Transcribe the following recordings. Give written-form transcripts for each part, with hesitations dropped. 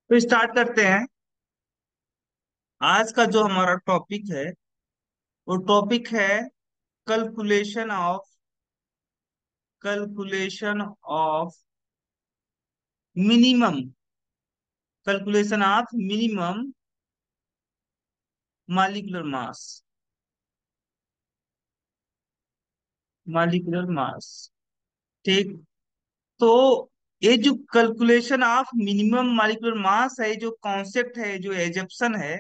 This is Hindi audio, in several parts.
तो स्टार्ट करते हैं। आज का जो हमारा टॉपिक है वो टॉपिक है calculation of calculation of minimum calculation of minimum molecular mass. Molecular mass, ठीक। तो ये जो calculation of minimum molecular mass है, जो कॉन्सेप्ट है, जो एजप्शन है,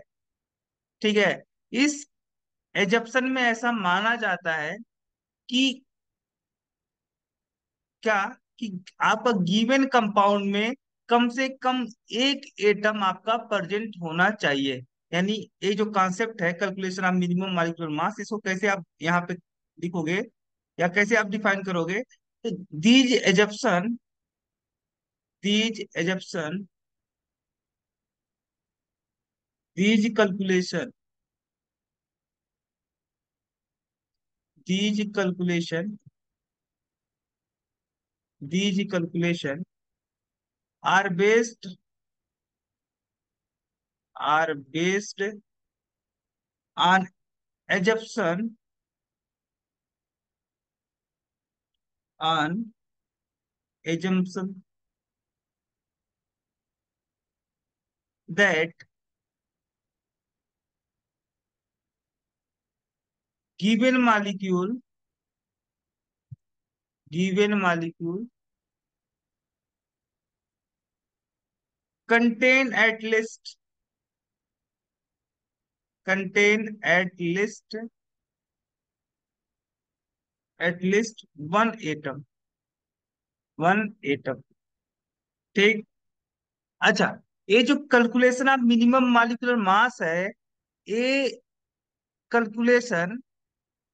ठीक है। इस एजप्शन में ऐसा माना जाता है कि क्या कि आपका गिवन कंपाउंड में कम से कम एक एटम आपका प्रेजेंट होना चाहिए। यानी ये जो कॉन्सेप्ट है calculation of minimum molecular mass, इसको कैसे आप यहाँ पे लिखोगे या कैसे आप डिफाइन करोगे? तो these assumption these assumption these calculation these calculation these calculation are based are based on assumption on assumption that given molecule contain at least contain at least one atom, ठीक। अच्छा, ये जो calculation of minimum molecular mass है, ये कैलकुलेशन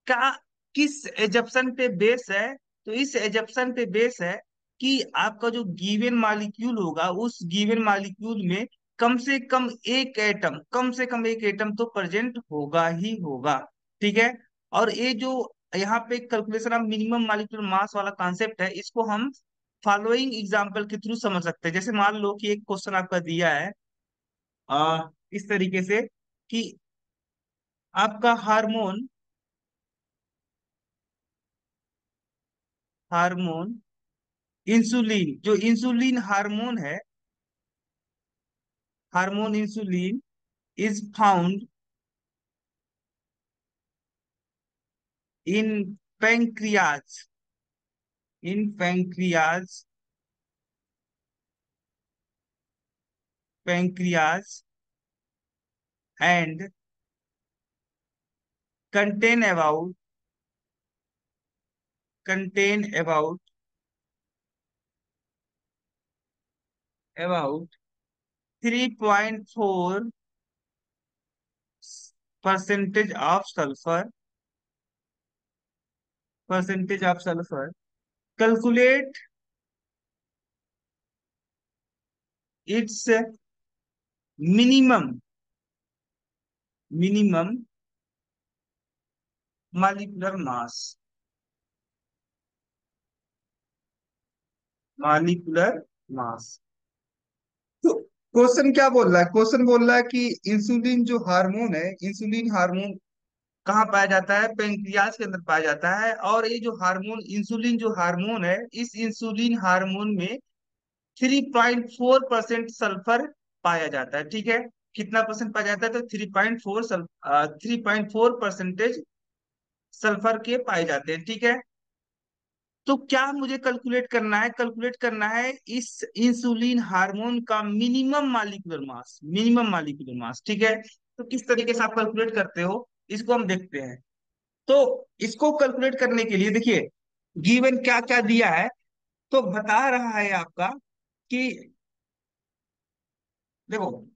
का किस एजप्शन पे बेस है? तो इस एजप्शन पे बेस है कि आपका जो गिवन मॉलिक्यूल होगा, उस गिवन मॉलिक्यूल में कम से कम एक एटम तो प्रेजेंट होगा ही होगा, ठीक है। और ये जो यहाँ पे calculation of minimum molecular mass वाला कॉन्सेप्ट है, इसको हम फॉलोइंग एग्जांपल के थ्रू समझ सकते हैं। जैसे मान लो कि एक क्वेश्चन आपका दिया है इस तरीके से कि आपका हार्मोन इंसुलिन, जो इंसुलिन हार्मोन है, hormone insulin is found in pancreas in pancreas and contain about contain about 3.4 percentage of sulfur. Calculate its minimum minimum molecular mass. molecular mass। तो क्वेश्चन क्या बोल रहा है? क्वेश्चन बोल रहा है कि इंसुलिन जो हार्मोन है, इंसुलिन हार्मोन कहाँ पाया जाता है? पेंक्रियाज के अंदर पाया जाता है। और ये जो हार्मोन इंसुलिन जो हार्मोन है, इस इंसुलिन हार्मोन में 3.4% सल्फर पाया जाता है, ठीक है। कितना परसेंट पाया जाता है? तो 3.4 सल्फर के पाए जाते हैं, ठीक है। तो क्या मुझे कैलकुलेट करना है? कैलकुलेट करना है इस इंसुलिन हार्मोन का मिनिमम मालिक्यूलर मास, ठीक है। तो किस तरीके से आप कैलकुलेट करते हो, इसको हम देखते हैं। तो इसको कैलकुलेट करने के लिए देखिए, गिवन क्या क्या दिया है। तो बता रहा है आपका कि देखो,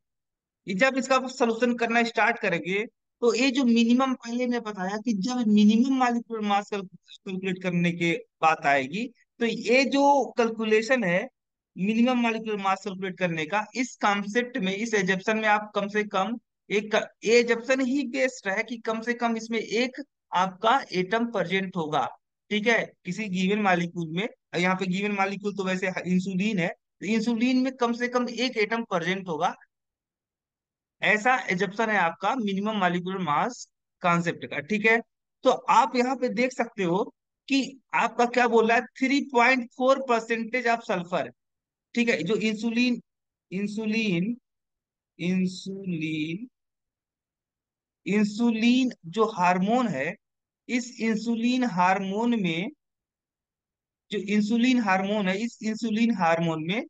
ये जब इसका सोल्यूशन करना स्टार्ट करेंगे, तो ये जो मिनिमम, पहले मैं बताया कि जब मिनिमम मॉलिक्यूलर मास कैलकुलेट करने की बात आएगी, तो ये जो कैलकुलेशन है मिनिमम मॉलिक्यूलर मास कैलकुलेट करने का, इस कॉन्सेप्ट में, इस एजप्शन में आप कम से कम एक, ये एजप्शन ही बेस्ड है कि कम से कम इसमें एक आपका एटम प्रेजेंट होगा, ठीक है, किसी गिवन मॉलिक्यूल में। यहाँ पे गिवन मॉलिक्यूल तो वैसे इंसुलिन है, तो इंसुलिन में कम से कम एक एटम प्रेजेंट होगा। ऐसा एजप्शन है आपका मिनिमम मॉलिक्यूलर मास कॉन्सेप्ट का, ठीक है। तो आप यहाँ पे देख सकते हो कि आपका क्या बोल रहा है, 3.4% ऑफ सल्फर, ठीक है। जो इंसुलिन इंसुलिन इंसुलिन इंसुलिन जो हार्मोन है, इस इंसुलिन हार्मोन में, जो इंसुलिन हार्मोन है, इस इंसुलिन हार्मोन में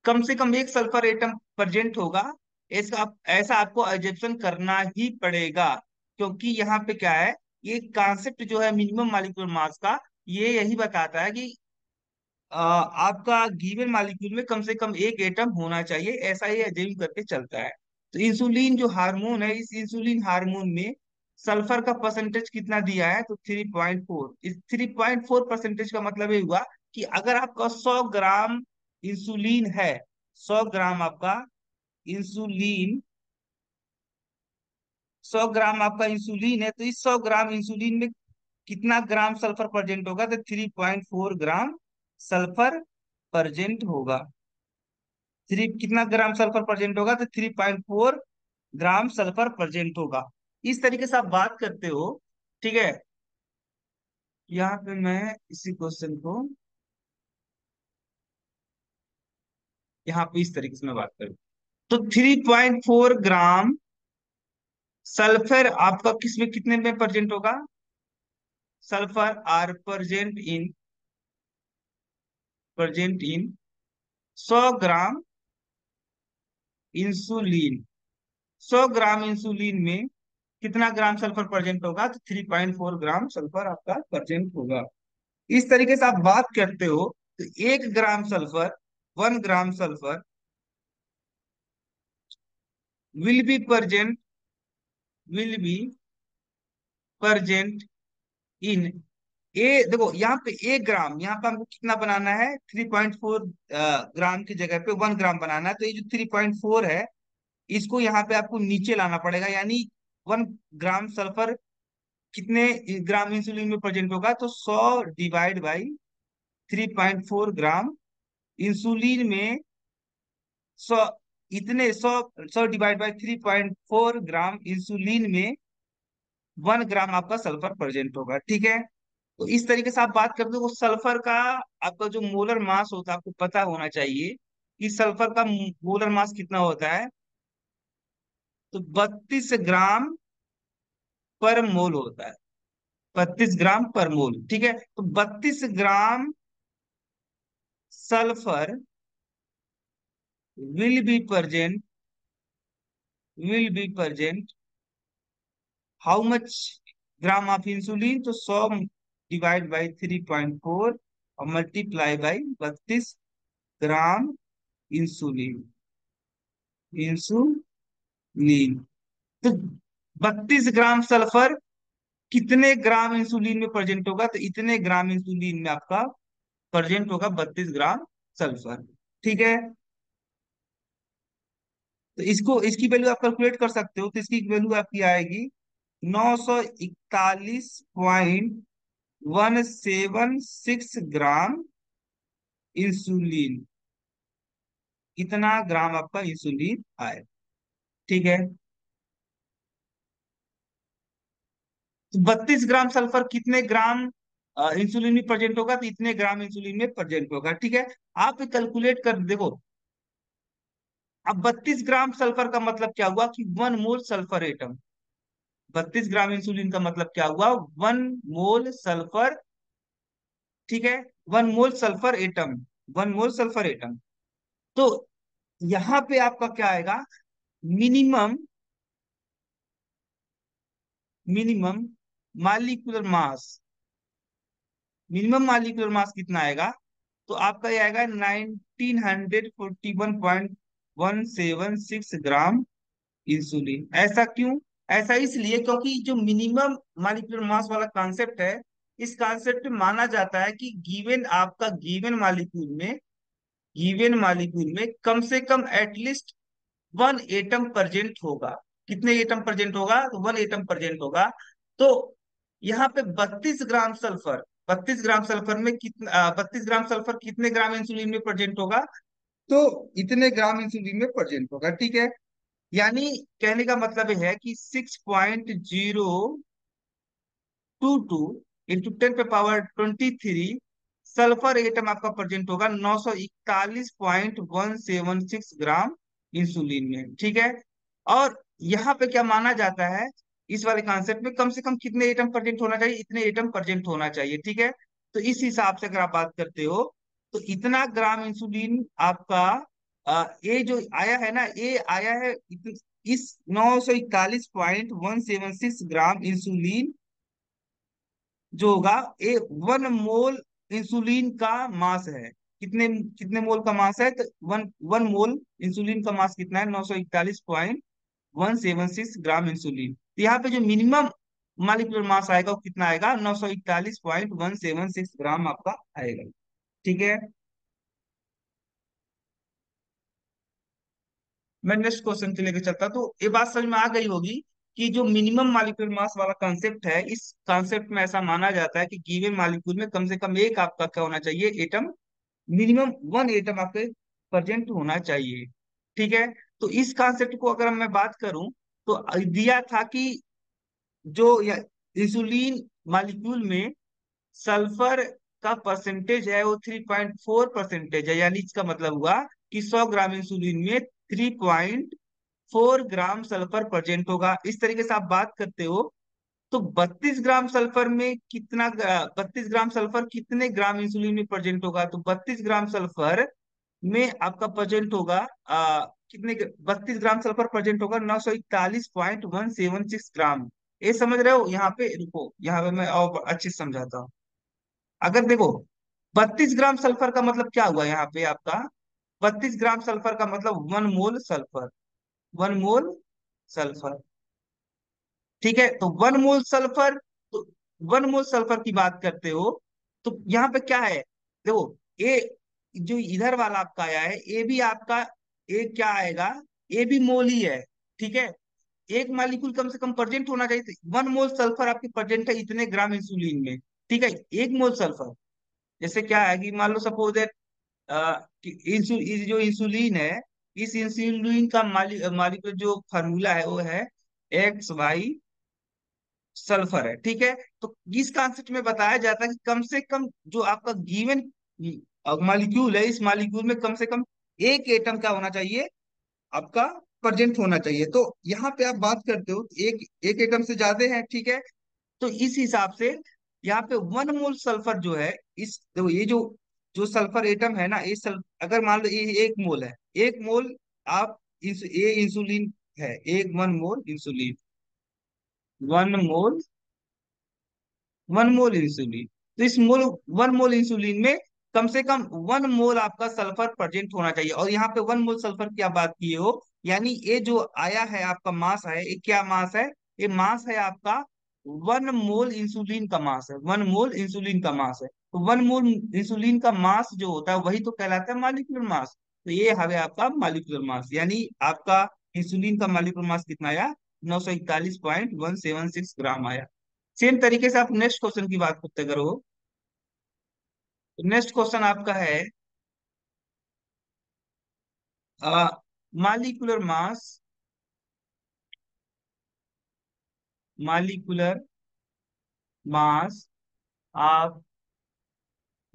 कम से कम एक सल्फर एटम प्रेजेंट होगा। ऐसा आपको एजप्शन करना ही पड़ेगा, क्योंकि यहाँ पे क्या है, ये कॉन्सेप्ट जो है मिनिमम मॉलिक्यूलर मास का, ये यही बताता है कि आपका गिवन मॉलिक्यूल में कम से कम एक एटम होना चाहिए, ऐसा ही एज्यूम करके चलता है। तो इंसुलिन जो हार्मोन है, इस इंसुलिन हार्मोन में सल्फर का परसेंटेज कितना दिया है, तो 3.4। इस 3.4% का मतलब ये हुआ कि अगर आपका 100 ग्राम इंसुलिन है, 100 ग्राम आपका इंसुलिन 100 ग्राम आपका इंसुलिन है, तो इस 100 ग्राम इंसुलिन में कितना ग्राम सल्फर प्रेजेंट होगा, तो 3.4 ग्राम सल्फर प्रेजेंट होगा। थ्री कितना ग्राम सल्फर प्रेजेंट होगा, तो 3.4 ग्राम सल्फर प्रेजेंट होगा। इस तरीके से आप बात करते हो, ठीक है। यहाँ पे मैं इसी क्वेश्चन को यहाँ पे इस तरीके से मैं बात करूँ, तो 3.4 ग्राम सल्फर आपका किसमें कितने में प्रेजेंट होगा, sulphur are present in 100 gram insulin. 100 gram insulin में कितना ग्राम सल्फर प्रेजेंट होगा, तो 3.4 ग्राम सल्फर आपका प्रेजेंट होगा। इस तरीके से आप बात करते हो, तो 1 gram sulphur 1 gram sulphur will be present will be present in A. देखो यहाँ पे 1 ग्राम, यहाँ पे हमको कितना बनाना है, 3.4 ग्राम की जगह पे 1 ग्राम बनाना है। तो ये जो 3.4 है, इसको यहाँ पे आपको नीचे लाना पड़ेगा, यानी 1 ग्राम सल्फर कितने ग्राम इंसुलिन में प्रेजेंट होगा, तो 100 डिवाइड बाई 3.4 ग्राम इंसुलिन में 100 इतने 100 डिवाइड बाई 3.4 ग्राम इंसुलिन में 1 ग्राम आपका सल्फर प्रेजेंट होगा, ठीक है। तो इस तरीके से आप बात करते हो सल्फर का, आपका जो मोलर मास होता है आपको पता होना चाहिए कि सल्फर का मोलर मास कितना होता है, तो 32 ग्राम पर मोल होता है। 32 ग्राम पर मोल, ठीक है। तो 32 ग्राम sulphur will be present will be present how much gram of insulin, तो 100 डिवाइड बाई 3.4 और multiply by 32 gram insulin insulin. तो 32 ग्राम सल्फर कितने ग्राम इंसुलिन में प्रेजेंट होगा, तो इतने ग्राम इंसुलिन में आपका प्रेजेंट होगा 32 ग्राम सल्फर, ठीक है। तो इसको इसकी वैल्यू आप कैलकुलेट कर सकते हो, तो इसकी वैल्यू आपकी आएगी 941.176 ग्राम इंसुलिन। इतना ग्राम आपका इंसुलिन आए, ठीक है। तो 32 ग्राम सल्फर कितने ग्राम इंसुलिन में प्रेजेंट होगा, तो इतने ग्राम इंसुलिन में प्रेजेंट होगा, ठीक है। आप कैलकुलेट कर देखो। अब 32 ग्राम सल्फर का मतलब क्या हुआ कि 1 मोल सल्फर एटम। 32 ग्राम इंसुलिन का मतलब क्या हुआ, 1 मोल सल्फर, ठीक है। 1 मोल सल्फर एटम 1 मोल सल्फर एटम। तो यहाँ पे आपका क्या आएगा, minimum minimum molecular mass minimum molecular mass कितना आएगा, तो आपका ये आएगा 1941.176 ग्राम इंसुलिन। ऐसा क्यों, ऐसा इसलिए क्योंकि जो मिनिमम मॉलिक्यूलर मास वाला कॉन्सेप्ट है, इस कॉन्सेप्ट में माना जाता है कि गिवन मॉलिक्यूल में कम से कम एटलीस्ट 1 एटम प्रेजेंट होगा। कितने एटम प्रेजेंट होगा, तो 1 एटम प्रेजेंट होगा। तो यहाँ पे 32 ग्राम सल्फर में कितना 32 ग्राम सल्फर कितने ग्राम इंसुलिन में प्रेजेंट होगा, तो इतने ग्राम इंसुलिन में प्रेजेंट होगा, ठीक है। यानी कहने का मतलब है कि 6.022 इंटू 10 पे पावर 23 सल्फर एटम आपका प्रेजेंट होगा 941.176 ग्राम इंसुलिन में, ठीक है। और यहाँ पे क्या माना जाता है, इस वाले कॉन्सेप्ट में कम से कम कितने एटम प्रेजेंट होना चाहिए, इतने एटम प्रेजेंट होना चाहिए, ठीक है। तो इस हिसाब से अगर आप बात करते हो तो इतना ग्राम इंसुलिन आपका ये जो आया है ना, ये आया है इस 941.176 ग्राम इंसुलिन जो होगा, ये 1 मोल इंसुलिन का मास है। कितने कितने मोल का मास है, तो वन वन मोल इंसुलिन का मास कितना है, 941.176 ग्राम इंसुलिन। तो यहाँ पे जो मिनिमम मालिक्यूलर मास आएगा वो कितना आएगा, 941.176 ग्राम आपका आएगा, ठीक है। मैं नेक्स्ट क्वेश्चन के लेके चलता, तो ये बात समझ में आ गई होगी कि जो मिनिमम मालिक्यूलर मास वाला कॉन्सेप्ट है, इस कॉन्सेप्ट में ऐसा माना जाता है कि गिवन मालिक्यूल में कम से कम एक आपका क्या होना चाहिए, एटम, मिनिमम 1 एटम आपके प्रेजेंट होना चाहिए, ठीक है। तो इस कॉन्सेप्ट को अगर मैं बात करूं तो दिया था कि जो इंसुलिन मॉलिक्यूल में सल्फर का परसेंटेज है वो 3.4% है, यानी इसका मतलब हुआ कि 100 ग्राम इंसुलिन में 3.4 ग्राम सल्फर प्रेजेंट होगा। इस तरीके से आप बात करते हो तो 32 ग्राम सल्फर में कितना, 32 ग्राम सल्फर कितने ग्राम इंसुलिन में प्रेजेंट होगा, तो 32 ग्राम सल्फर में आपका प्रेजेंट होगा कितने, 32 ग्राम सल्फर प्रेजेंट होगा 941.176 ग्राम। ये समझ रहे हो, यहाँ पे रुको, यहाँ पे मैं और अच्छे से समझाता हूँ। अगर देखो 32 ग्राम सल्फर का मतलब क्या हुआ यहाँ पे आपका, 32 ग्राम सल्फर का मतलब 1 मोल सल्फर, 1 मोल सल्फर, ठीक है। तो 1 मोल सल्फर, तो 1 मोल सल्फर की बात करते हो तो यहाँ पे क्या है, देखो ए जो इधर वाला आपका आया है, ए भी आपका, ए क्या आएगा, ए भी मोल ही है, ठीक है। एक मालिक्यूल कम से कम प्रेजेंट होना चाहिए, 1 मोल सल्फर आपकी प्रेजेंट है इतने ग्राम इंसुलिन में, ठीक है। 1 मोल सल्फर, जैसे क्या है कि मान लो सपोज दैट जो इंसुलिन है, इस इंसुलिन का मालिक्यूल जो फार्मूला है वो है XY सल्फर है, ठीक है। तो इस कॉन्सेप्ट में बताया जाता है कि कम से कम जो आपका गिवन मॉलिक्यूल है, इस मॉलिक्यूल में कम से कम एक एटम क्या होना चाहिए, आपका प्रेजेंट होना चाहिए। तो यहाँ पे आप बात करते हो तो एक एक एटम से ज्यादा है, ठीक है। तो इस हिसाब से यहाँ पे 1 मोल सल्फर जो है, इस देखो ये जो जो सल्फर एटम है ना, अगर मान लो ये 1 मोल है, 1 मोल आप ये इंसुलिन है, एक 1 मोल इंसुलिन, 1 मोल, 1 मोल इंसुलिन। तो इस 1 मोल इंसुलिन में कम से कम 1 मोल आपका सल्फर प्रेजेंट होना चाहिए। और यहाँ पे 1 मोल सल्फर की आप बात किए हो, यानी ये जो आया है आपका मास है, ये क्या मास है, ये मास है आपका 1 मोल इंसुलिन का मास है, 1 मोल इंसुलिन का मास है। तो 1 मोल इंसुलिन का मास जो होता है वही तो कहलाता है मालिक्यूलर मास। तो ये है आपका मालिक्यूलर मास, यानी आपका इंसुलिन का मालिक्यूलर मास कितना आया, 941.176 ग्राम आया। सेम तरीके से आप नेक्स्ट क्वेश्चन की बात करते करो। नेक्स्ट क्वेश्चन आपका है molecular mass, molecular mass of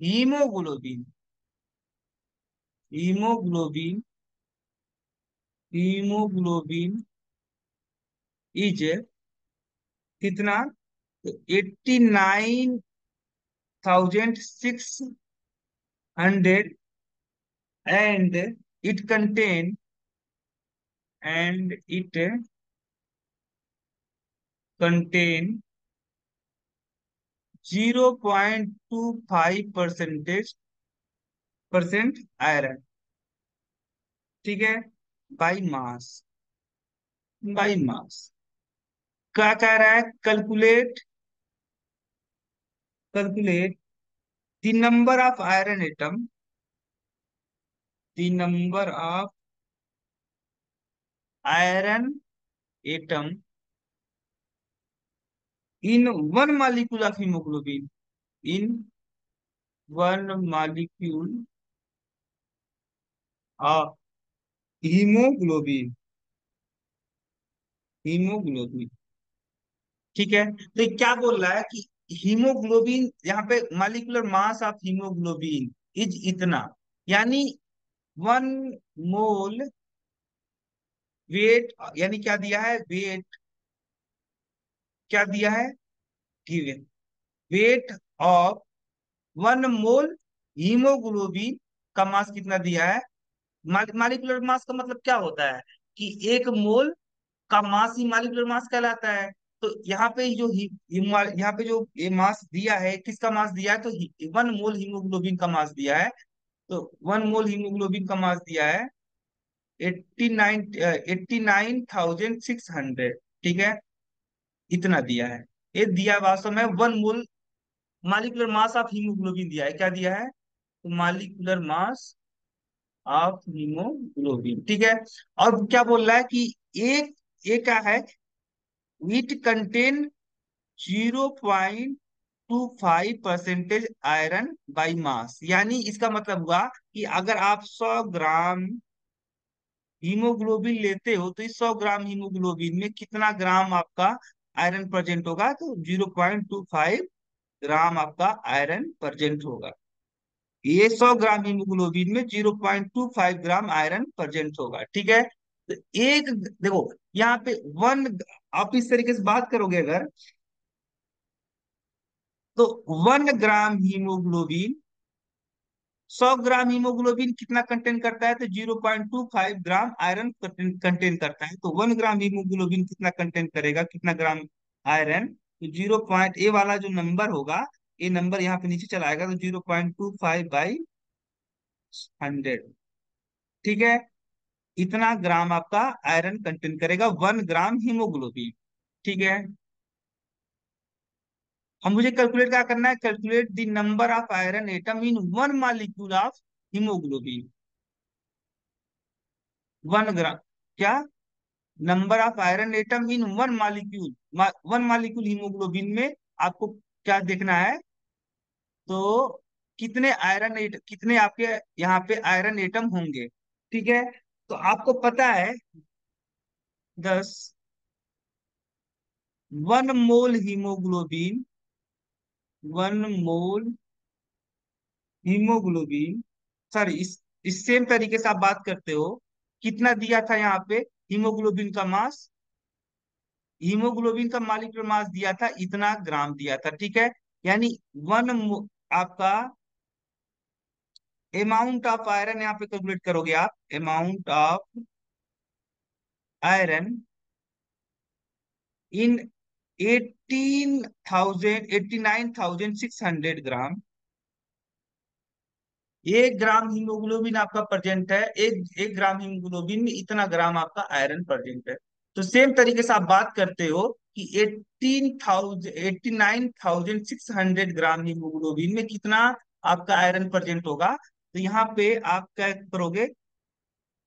haemoglobin, haemoglobin, haemoglobin is कितना, 89,600 and it contain, it contain 0.25% iron, ठीक है, बाई मास, बाई मास। क्या कह रहा है, calculate, calculate the number of iron atom, the number of iron atom in 1 molecule of haemoglobin, in 1 molecule of haemoglobin, haemoglobin. ठीक है, तो ये क्या बोल रहा है कि हीमोग्लोबिन, यहाँ पे molecular mass of haemoglobin is इतना, यानी 1 मोल वेट, यानी क्या दिया है, वेट क्या दिया है, given weight of 1 mole haemoglobin का मास कितना दिया है। मालिकुलर मास का मतलब क्या होता है कि 1 मोल का मास ही मालिकुलर मास कहलाता है। तो यहाँ पे जो यहाँ पे जो ये मास दिया है, किसका मास दिया है, तो 1 मोल हीमोग्लोबिन का मास दिया है। तो 1 मोल हीमोग्लोबिन का मास दिया है 89,600। ठीक है, इतना दिया है। ये दिया है वास्तव में 1 मोल मालिकुलर मास ऑफ हीमोग्लोबिन दिया है, क्या दिया है, तो मालिकुलर मास ऑफ हीमोग्लोबिन। ठीक है, और क्या बोल रहा है कि एक, एक क्या है, it contain 0.25% iron by mass, यानी इसका मतलब हुआ कि अगर आप 100 ग्राम हीमोग्लोबिन लेते हो तो इस 100 ग्राम हीमोग्लोबिन में कितना ग्राम आपका आयरन प्रेजेंट होगा, तो 0.25 ग्राम आपका आयरन प्रेजेंट होगा। ये 100 ग्राम हीमोग्लोबिन में 0.25 ग्राम आयरन प्रेजेंट होगा। ठीक है, तो एक, देखो यहाँ पे वन, आप इस तरीके से बात करोगे अगर, तो 1 ग्राम हीमोग्लोबिन, 100 ग्राम हीमोग्लोबिन कितना कंटेन करता है, तो 0.25 ग्राम आयरन कंटेन करता है। तो 1 ग्राम हीमोग्लोबिन कितना कंटेन करेगा, कितना ग्राम आयरन, तो 0. ए वाला जो नंबर होगा, ये नंबर यहाँ पे नीचे चला आएगा, तो 0.25/100। ठीक है, इतना ग्राम आपका आयरन कंटेन करेगा 1 ग्राम हीमोग्लोबिन। ठीक है, अब मुझे कैलकुलेट क्या करना है, calculate the number of iron atom in 1 molecule of haemoglobin. 1 ग्राम, क्या, number of iron atom in 1 molecule, 1 molecule haemoglobin में आपको क्या देखना है, तो कितने आयरन कितने आपके यहाँ पे आयरन एटम होंगे। ठीक है, तो आपको पता है 10, 1 मोल हीमोग्लोबिन, 1 मोल हीमोग्लोबिन, सॉरी, इस सेम तरीके से आप बात करते हो, कितना दिया था यहाँ पे हीमोग्लोबिन का मास, हीमोग्लोबिन का मॉलिक्यूलर मास दिया था इतना ग्राम दिया था। ठीक है, यानी आपका अमाउंट ऑफ आयरन यहाँ पे कैलकुलेट करोगे आप, amount of iron in 89,600 gram. 1 gram haemoglobin आपका प्रेजेंट है, एक ग्राम हीमोग्लोबिन में इतना ग्राम आपका आयरन प्रेजेंट है। तो सेम तरीके से आप बात करते हो कि 89,600 ग्राम हीमोग्लोबिन में कितना आपका आयरन प्रेजेंट होगा। तो यहाँ पे आप क्या करोगे,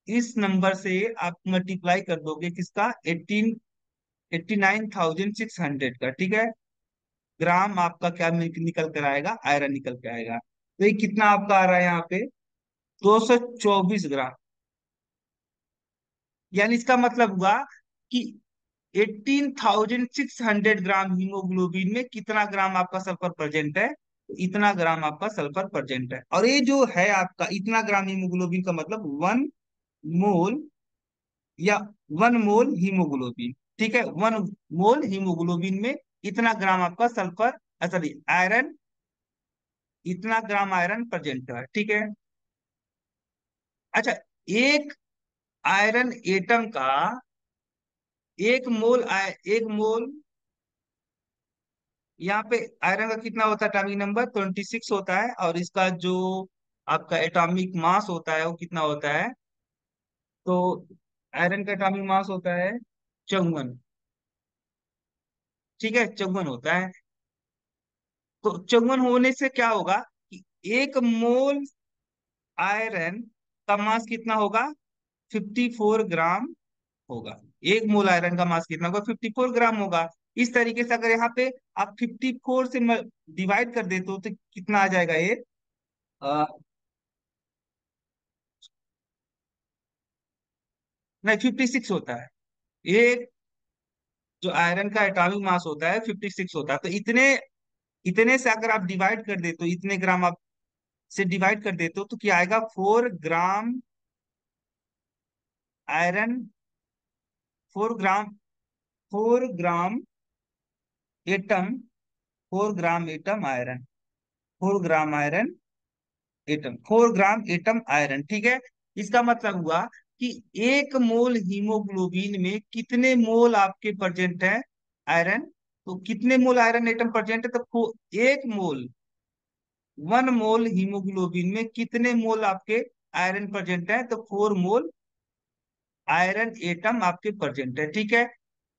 इस नंबर से आप मल्टीप्लाई कर दोगे किसका, 89,600 का। ठीक है, ग्राम आपका क्या निकल कर आएगा, आयरन निकल के आएगा। तो ये कितना आपका आ रहा है यहाँ पे, 224 ग्राम। यानी इसका मतलब हुआ कि 18,600 ग्राम हीमोग्लोबिन में कितना ग्राम आपका सल्फर प्रेजेंट है, तो इतना ग्राम आपका सल्फर प्रेजेंट है। और ये जो है आपका इतना ग्राम हीमोग्लोबिन का मतलब 1 मोल, या 1 मोल हीमोग्लोबिन। ठीक है, 1 मोल हीमोग्लोबिन में इतना ग्राम आपका सल्फर, सॉरी आयरन, इतना ग्राम आयरन प्रेजेंट है। ठीक है, अच्छा, एक आयरन एटम का 1 मोल यहाँ पे आयरन का कितना होता है, एटॉमिक नंबर 26 होता है, और इसका जो आपका एटॉमिक मास होता है वो कितना होता है, तो आयरन का एटॉमिक मास होता है 54। ठीक है, 54 होता है। तो 54 होने से क्या होगा कि 1 मोल आयरन का मास कितना होगा, 54 ग्राम होगा। 1 मोल आयरन का मास कितना होगा, 54 ग्राम होगा। इस तरीके से अगर यहाँ पे आप 54 से डिवाइड कर देते हो तो कितना आ जाएगा ये, नहीं, 56 होता है। एक जो आयरन का एटॉमिक मास होता है 56 होता है। तो इतने इतने से अगर आप डिवाइड कर देते हो, इतने ग्राम आप से डिवाइड कर देते हो, तो क्या आएगा, 4 gram iron, 4 gram, 4 gram atom, 4 gram atom iron, 4 gram iron atom, 4 gram atom iron, ठीक है। इसका मतलब हुआ कि 1 मोल हीमोग्लोबिन में कितने मोल आपके प्रेजेंट है आयरन। तो कितने मोल आयरन एटम प्रेजेंट है, तो 1 मोल, 1 मोल हीमोग्लोबिन में कितने मोल आपके आयरन प्रेजेंट है, तो 4 मोल आयरन एटम आपके प्रेजेंट है, ठीक है।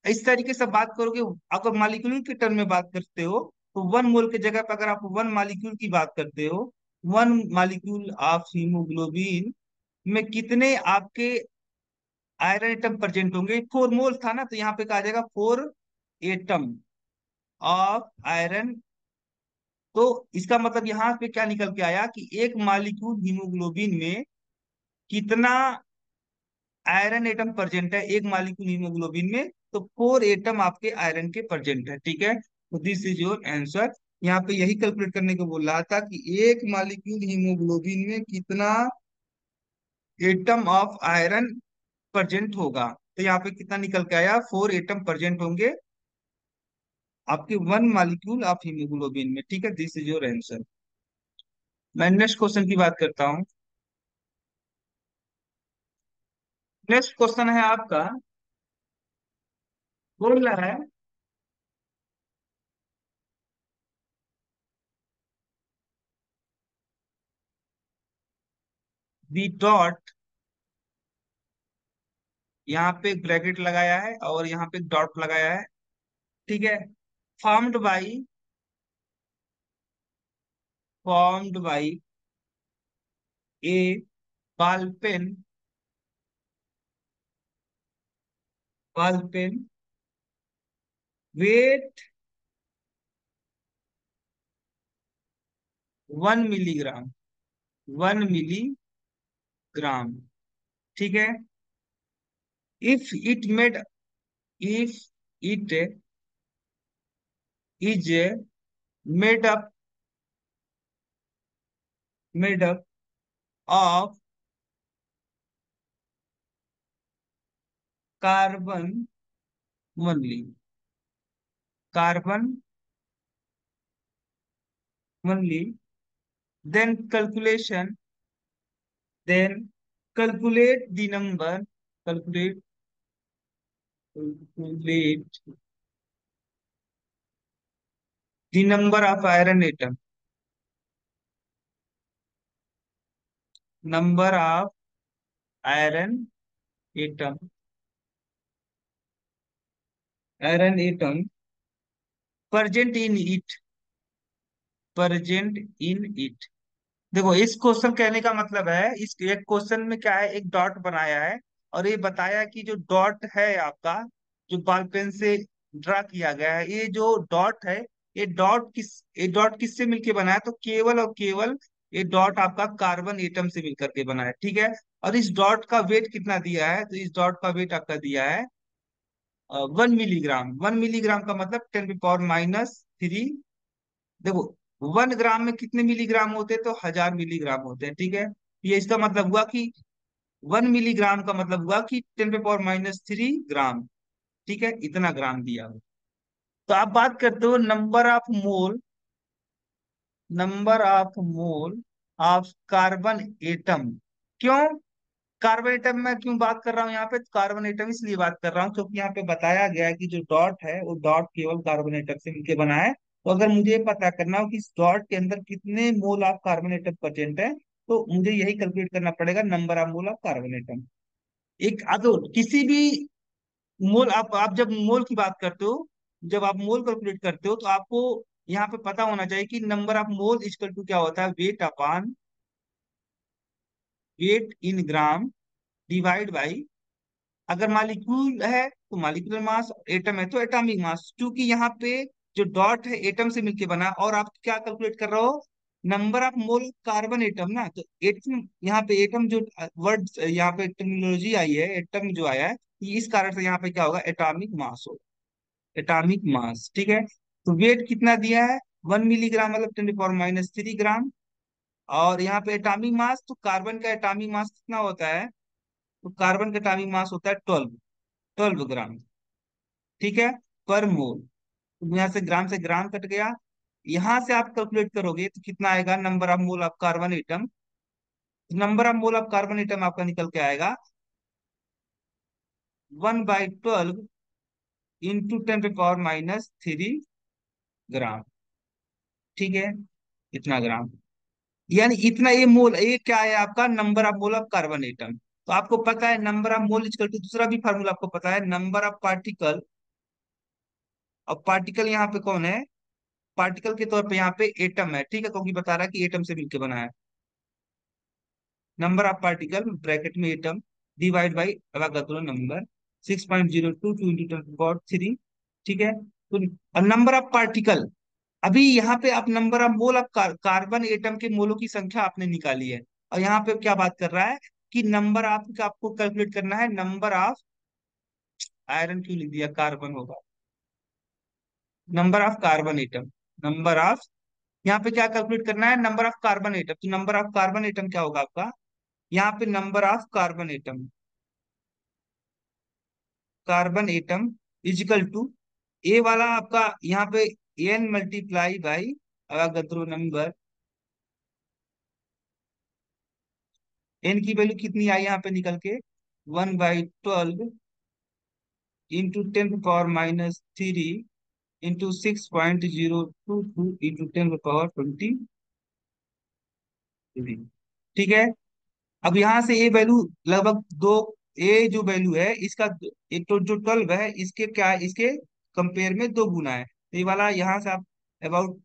इस तरीके से बात करोगे। अगर मालिक्यूल के टर्म में बात करते हो, तो 1 मोल की जगह पर अगर आप 1 मालिक्यूल की बात करते हो, 1 मालिक्यूल ऑफ हीमोग्लोबिन में कितने आपके आयरन एटम प्रेजेंट होंगे। 4 मोल था ना, तो यहाँ पे कहा जाएगा 4 एटम ऑफ आयरन। तो इसका मतलब यहाँ पे क्या निकल के आया कि 1 मालिक्यूल हीमोग्लोबिन में कितना आयरन एटम प्रेजेंट है, 1 मालिक्यूल हीमोग्लोबिन में, तो 4 एटम आपके आयरन के प्रेजेंट है, ठीक है। तो दिस इज योर आंसर। यहाँ पे यही कैलकुलेट करने को बोल रहा था कि 1 मालिक्यूल हीमोग्लोबिन में कितना एटम ऑफ आयरन प्रेजेंट होगा। तो यहाँ पे कितना निकल के आया, 4 एटम प्रेजेंट होंगे आपके 1 मालिक्यूल ऑफ हीमोग्लोबिन में, ठीक है। This is your answer. मैं नेक्स्ट क्वेश्चन की बात करता हूँ। नेक्स्ट क्वेश्चन है आपका, बोल रहा है दी डॉट, यहाँ पे एक ब्रैकेट लगाया है और यहाँ पे एक डॉट लगाया है, ठीक है। Formed by, formed by a ball pen, ball pen weight 1 milligram, 1 milligram, ठीक है। If it made, if it is made up, made up of carbon only, carbon only, then calculation, then calculate the number, calculate, calculate the number of iron atom, number of iron atom, iron atom present in it, present in it। देखो, इस क्वेश्चन कहने का मतलब है, इस एक क्वेश्चन में क्या है, एक डॉट बनाया है और ये बताया कि जो डॉट है आपका, जो बॉल पेन से ड्रा किया गया है, ये जो डॉट है, ये डॉट किससे मिलके बना है, तो केवल और केवल ये डॉट आपका कार्बन एटम से मिलकर के बना है, ठीक है। और इस डॉट का वेट कितना दिया है, तो इस डॉट का वेट आपका दिया है 1 मिलीग्राम। 1 मिलीग्राम का मतलब 10 की पावर -3। देखो, 1 ग्राम में कितने मिलीग्राम होते हैं, तो 1000 मिलीग्राम होते हैं, ठीक है। ये इसका मतलब हुआ कि 1 मिलीग्राम का मतलब हुआ कि 10 की पावर -3 ग्राम, ठीक है, इतना ग्राम दिया हुआ। तो आप बात करते हो number of mole, number of mole of carbon atom. क्यों कार्बन एटम में क्यों बात कर रहा हूँ यहाँ पे, तो कार्बन एटम इसलिए बात कर रहा हूँ क्योंकि यहाँ पे बताया गया है कि जो डॉट है वो डॉट केवल कार्बन एटम से मिलकर बना है। तो अगर मुझे ये पता करना हो कि इस डॉट के अंदर कितने मोल ऑफ कार्बन एटम प्रेजेंट है, तो मुझे यही कैलकुलेट करना पड़ेगा, number of mole of carbon atom. एक तो किसी भी मोल, आप जब मोल की बात करते हो, जब आप मोल कैलकुलेट करते हो, तो आपको यहाँ पे पता होना चाहिए कि number of mole equal to क्या होता है, weight upon, weight in gram divide by, अगर मालिक्यूल है तो मालिक्यूलर मास, एटम है तो एटॉमिक मास। क्योंकि यहाँ पे जो डॉट है एटम से मिलके बना, और आप क्या कैलकुलेट कर रहे हो, number of mole carbon atom ना, तो एटम यहाँ पे एटम जो वर्ड यहाँ पे टर्मिनोलॉजी आई है, एटम जो आया है, ये इस कारण से यहाँ पे क्या होगा, एटॉमिक मास होगा। एटॉमिक मास, ठीक है। तो वेट कितना दिया है, 1 मिलीग्राम, मतलब 10⁻³ ग्राम। और यहाँ पे एटॉमिक मास, तो कार्बन का एटॉमिक मास कितना होता है, तो कार्बन का एटॉमिक मास होता है 12 ग्राम, ठीक है, पर मोल। तो यहाँ से ग्राम कट गया। यहाँ से आप कैलकुलेट करोगे तो कितना आएगा, number of mole of carbon atom. Number of mole of carbon atom आपका निकल के आएगा 1/12 इंटू 10⁻³ ग्राम, ठीक है, इतना ग्राम। यानी इतना, ये मोल, ये क्या है आपका, number of mole of carbon atom. तो आपको पता है number of mole equal to, दूसरा भी फार्मूला आपको पता है, नंबर ऑफ पार्टिकल। अब पार्टिकल यहाँ पे कौन है, पार्टिकल के तौर पे यहाँ पे एटम है, ठीक है, क्योंकि बता रहा है कि एटम से मिलकर बना है। नंबर ऑफ पार्टिकल ब्रैकेट में atom divide by Avogadro number 6.022 × 10⁻³ ठीक है। तो नंबर ऑफ पार्टिकल, अभी यहाँ पे आप number of mole of carbon atom के मोलों की संख्या आपने निकाली है। और यहाँ पे क्या बात कर रहा है कि नंबर ऑफ का आपको कैलकुलेट करना है, नंबर ऑफ, आयरन क्यों लिख दिया, कार्बन होगा, number of carbon atom, number of, यहाँ पे क्या कैलकुलेट करना है, नंबर ऑफ कार्बन एटम। तो नंबर ऑफ कार्बन एटम क्या होगा आपका, यहाँ पे number of carbon atom, carbon atom is equal to, A वाला आपका यहाँ पे N multiply by Avogadro number. N की वैल्यू कितनी आई यहाँ पे निकल के, 1/12 × 10⁻³ इंटू 6.022 इंटू 10⁻²⁰, ठीक है। अब यहाँ से ये वैल्यू लगभग दो, ये जो वैल्यू है इसका, एक तो जो 12 है इसके क्या है, इसके कंपेयर में 2 गुना है, तो ये वाला यहाँ से आप अबाउट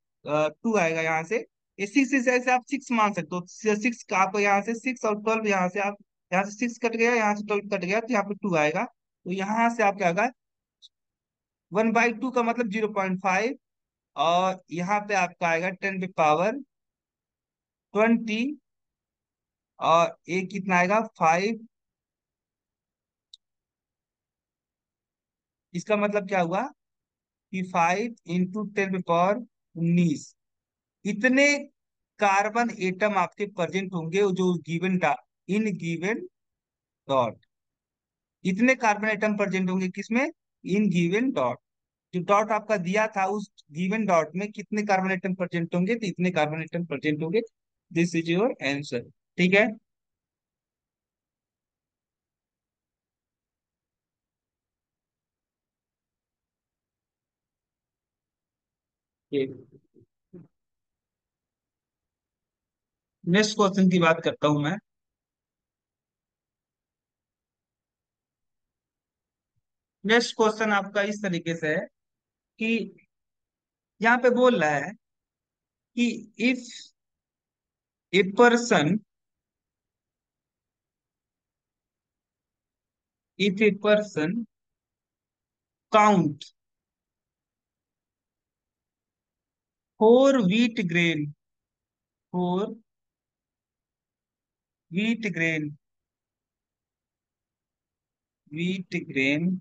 2 आएगा यहाँ से। ये 6 से आप 6 मान सकते हो, 6 का आपको यहाँ से 6 और 12, यहाँ से आप, यहाँ से 6 कट गया, यहाँ से 12 कट गया, तो यहाँ पे 2 आएगा। तो यहाँ से आप क्या आएगा, 1/2 का मतलब 0.5, और यहाँ पे आपका आएगा 10⁻20, और ये कितना आएगा 5। इसका मतलब क्या हुआ कि 5 × 10⁻19 इतने कार्बन एटम आपके प्रेजेंट होंगे, जो गिवन इन गिवन डॉट, इतने कार्बन एटम प्रेजेंट होंगे किसमें, इन गिवन डॉट। जो डॉट आपका दिया था उस गिवन डॉट में कितने कार्बन एटम प्रेजेंट होंगे, तो इतने कार्बन एटम प्रेजेंट होंगे। दिस इज योर आंसर, ठीक है। नेक्स्ट क्वेश्चन की बात करता हूं मैं। नेक्स्ट क्वेश्चन आपका इस तरीके से है कि यहाँ पे बोल रहा है कि if a person, if a person count 4 wheat grain, 4 wheat grain, wheat grain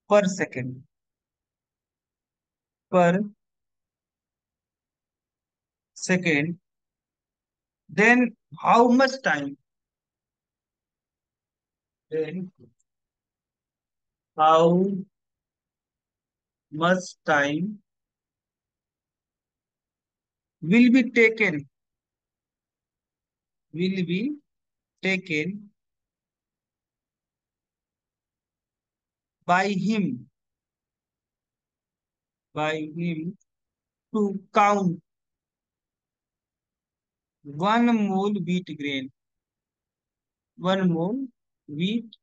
per second, per second, then how much time, then how much time will be taken, will be taken by him, by him to count 1 mole wheat grain, 1 mole wheat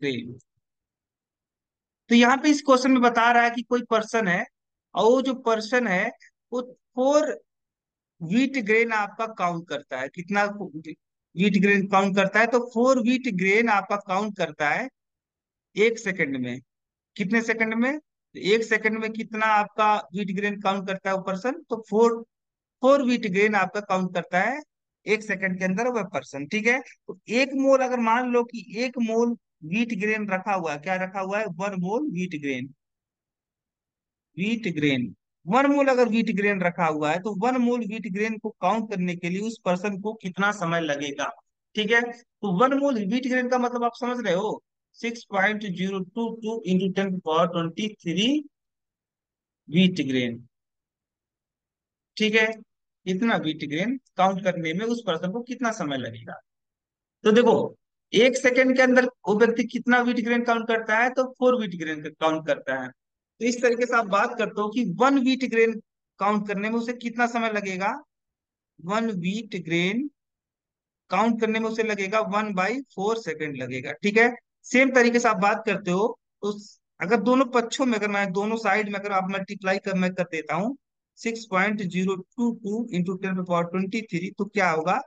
grain. तो यहाँ पे इस क्वेश्चन में बता रहा है कि कोई पर्सन है, और वो जो पर्सन है वो 4 व्हीट ग्रेन आपका काउंट करता है, कितना व्हीट ग्रेन काउंट करता है, तो 4 व्हीट ग्रेन आपका काउंट करता है 1 सेकंड में। कितने सेकंड में, तो 1 सेकंड में कितना आपका व्हीट ग्रेन काउंट करता है वो पर्सन, तो 4 व्हीट ग्रेन आपका काउंट करता है 1 सेकंड के अंदर वह पर्सन। ठीक है, तो 1 मोल, अगर मान लो कि 1 मोल व्हीट ग्रेन रखा हुआ है, क्या रखा हुआ है, 1 mole wheat grain, wheat grain, 1 मोल अगर व्हीट ग्रेन रखा हुआ है, तो 1 मोल व्हीट ग्रेन को काउंट करने के लिए उस पर्सन को कितना समय लगेगा। ठीक है, तो 1 मोल व्हीट ग्रेन का मतलब आप समझ रहे हो, 6.022 × 10⁻23 व्हीट ग्रेन। ठीक है, इतना व्हीट ग्रेन काउंट करने में उस पर्सन को कितना समय लगेगा। तो देखो, 1 सेकंड के अंदर वो व्यक्ति कितना व्हीट ग्रेन काउंट करता है, तो 4 व्हीट ग्रेन काउंट करता है। तो इस तरीके से आप बात करते हो कि 1 व्हीट ग्रेन काउंट करने में उसे कितना समय लगेगा, 1 व्हीट ग्रेन काउंट करने में उसे लगेगा 1/4 सेकंड लगेगा। ठीक है, सेम तरीके से आप बात करते हो, तो अगर दोनों पक्षों में, अगर मैं दोनों साइड में अगर आप मल्टीप्लाई कर मैं कर देता हूँ, 6.022 × 10⁻23, तो क्या होगा,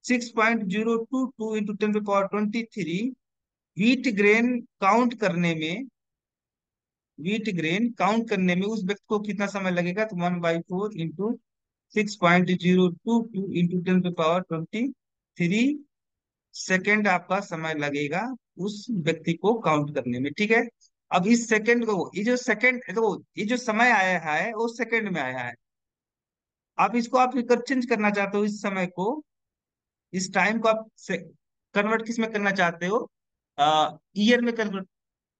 6.022 × 10⁻23 व्हीट ग्रेन काउंट करने में, व्हीट ग्रेन काउंट करने में उस व्यक्ति को कितना समय लगेगा, तो 1/4 × 6.022 × 10⁻23 सेकेंड आपका समय लगेगा उस व्यक्ति को काउंट करने में। ठीक है, अब इस सेकंड को, ये जो सेकंड देखो, ये जो समय आया है वो सेकंड में आया है। आप इसको आप चेंज करना चाहते हो, इस समय को, इस टाइम को आप कन्वर्ट किस में करना चाहते हो, ईयर में कन्वर्ट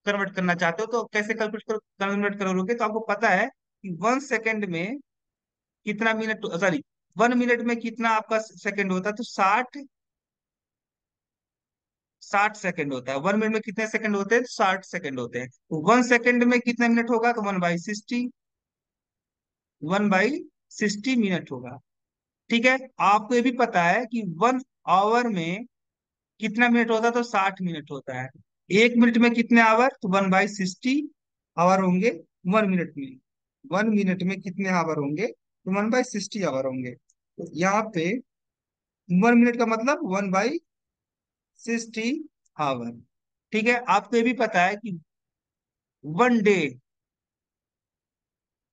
कन्वर्ट करना चाहते हो, तो कैसे कन्वर्ट करोगे, तो आपको पता है कि 1 सेकंड में कितना मिनट, सॉरी, 1 मिनट में कितना आपका सेकंड होता है, तो 60 सेकंड होता है। 1 मिनट में कितने सेकंड होते हैं, 60 सेकंड होते हैं। तो 1 सेकंड में कितने मिनट होगा, तो 1/60, 1/60 मिनट होगा। ठीक है, आपको ये भी पता है कि 1 आवर में कितना मिनट होता है, तो 60 मिनट होता है। 1 मिनट में कितने आवर, तो 1/60 आवर होंगे 1 मिनट में। 1 मिनट में कितने आवर होंगे, तो 1/60 आवर होंगे। तो यहाँ पे 1 मिनट का मतलब 1/60 आवर। ठीक है, आपको ये भी पता है कि वन डे,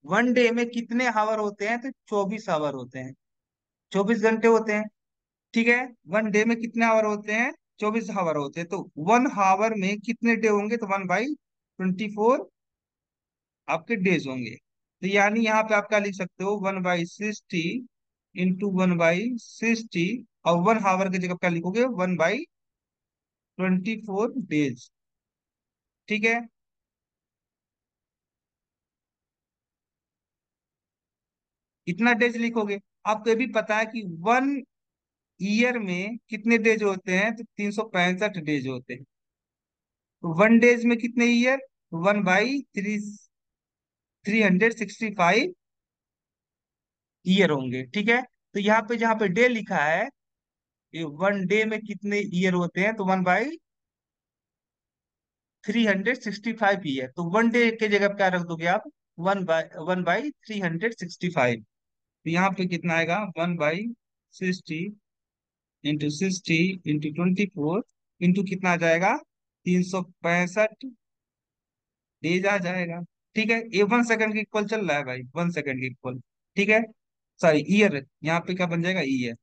1 डे में कितने आवर होते हैं, तो 24 आवर होते हैं, 24 घंटे होते हैं। ठीक है, 1 डे में कितने आवर होते हैं, 24 आवर होते हैं। तो 1 आवर में कितने डे होंगे, तो 1/24 आपके डेज होंगे। तो यानी यहाँ पे आप क्या लिख सकते हो, 1/60 × 1/60, और 1 आवर की जगह क्या लिखोगे, 1/24 डेज। ठीक है, इतना डेज लिखोगे। आपको ये भी पता है कि 1 ईयर में कितने डेज होते हैं, तो 365 डेज होते हैं। तो 1 डेज में कितने ईयर, 1/365 ईयर होंगे। ठीक है, तो यहाँ पे जहाँ पे डे लिखा है, ये 1 डे में कितने ईयर होते हैं, तो 1/365 ईयर। तो 1 डे के जगह पे क्या रख दोगे आप, 1/365। तो यहाँ पे कितना आएगा, 1/60 × 60 × 24 इंटू कितना आ जाएगा, 365 डेज आ जाएगा। ठीक है, ये 1 सेकंड के इक्वल चल रहा है भाई, 1 सेकंड के इक्वल। ठीक है, सॉरी ईयर, यहाँ पे क्या बन जाएगा, ईयर।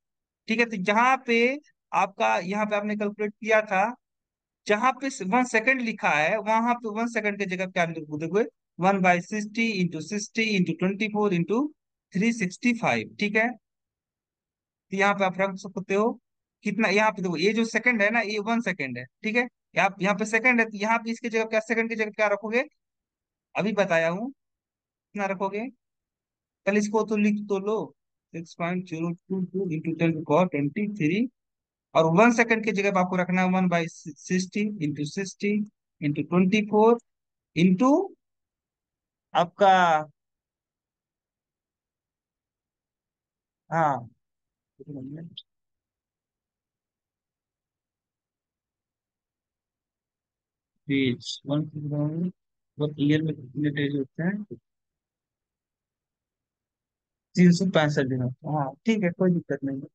ठीक है, तो जहाँ पे आपका, यहाँ पे आपने कैलकुलेट किया था, जहां पे 1 सेकंड लिखा है, वहां पे 1 सेकंड की जगह क्या लिख दोगे, 1/60 × 60 × 24 × 365। ठीक है, तो यहाँ पे आप रख सकते हो कितना, यहाँ पे देखो, ये जो सेकंड है ना, ये 1 सेकंड है। ठीक है, यहाँ पे सेकंड है, तो यहाँ पे इसकी जगह क्या, सेकंड की जगह क्या रखोगे, अभी बताया हूँ, कितना रखोगे, कल इसको तो लिख तो लो, 6.022 × 10⁻23, और 1 सेकंड की जगह पे आपको रखना है 1/60 × 60 × 24 इंटू आपका, हाँ, पेज 1, वो ईयर में कितने डेज होते हैं, 365 दिन होते हैं। हाँ ठीक है, कोई दिक्कत नहीं है।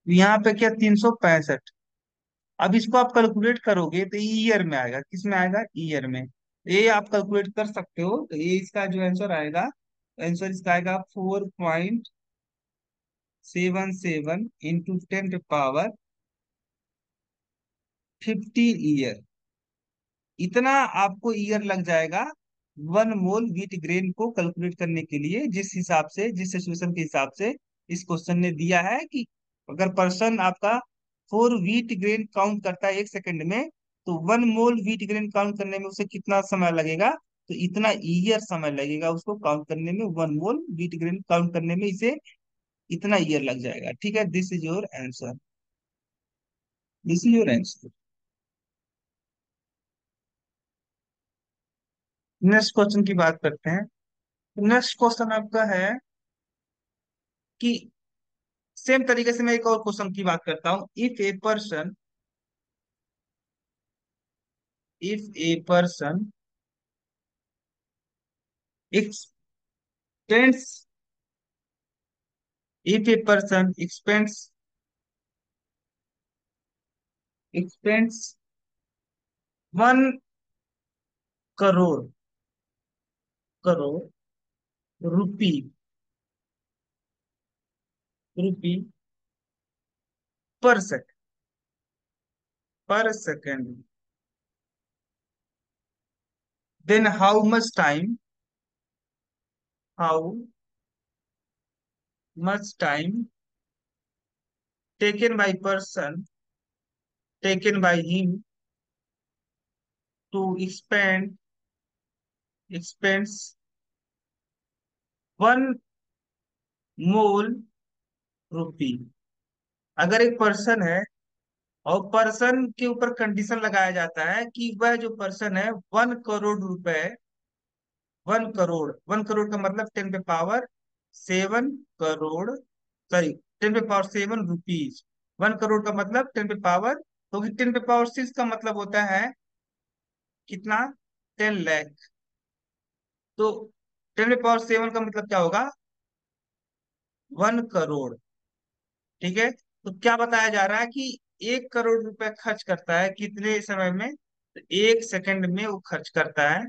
यहाँ पे क्या, 365, अब इसको आप कैलकुलेट करोगे तो ईयर में आएगा, किस में आएगा, ईयर में। ये आप कैलकुलेट कर सकते हो, तो ये इसका जो आंसर आएगा, आंसर इसका आएगा 4.77 इंटू 10 पावर 15 ईयर। इतना आपको ईयर लग जाएगा 1 मोल व्हीट ग्रेन को कैलकुलेट करने के लिए, जिस हिसाब से, जिस सिचुएशन के हिसाब से इस क्वेश्चन ने दिया है कि अगर पर्सन आपका 4 व्हीट ग्रेन काउंट करता है 1 सेकंड में, तो 1 मोल व्हीट ग्रेन काउंट करने में उसे कितना समय लगेगा, तो इतना ईयर समय लगेगा उसको काउंट करने में, 1 मोल व्हीट ग्रेन काउंट करने में इसे इतना ईयर लग जाएगा। ठीक है, this is your answer, this is your answer. Next question की बात करते हैं। नेक्स्ट क्वेश्चन आपका है कि सेम तरीके से मैं एक और क्वेश्चन की बात करता हूं। If a person expends if a person expends 1 crore crore rupee rupee per second, then how much time taken by person taken by him to expends 1 mole rupee. अगर एक पर्सन है और पर्सन के ऊपर कंडीशन लगाया जाता है कि वह जो पर्सन है 1 करोड़ रुपए, 1 करोड़ का मतलब 10 पे पावर 7 करोड़, सॉरी 10 पे पावर 7 रुपीज। 1 करोड़ का मतलब 10 पे पावर, तो 10 पे पावर 6 का मतलब होता है कितना, 10 लाख। तो 10 पे पावर 7 का मतलब क्या होगा, 1 करोड़। ठीक है, तो क्या बताया जा रहा है कि 1 करोड़ रुपए खर्च करता है कितने समय में, तो 1 सेकंड में वो खर्च करता है।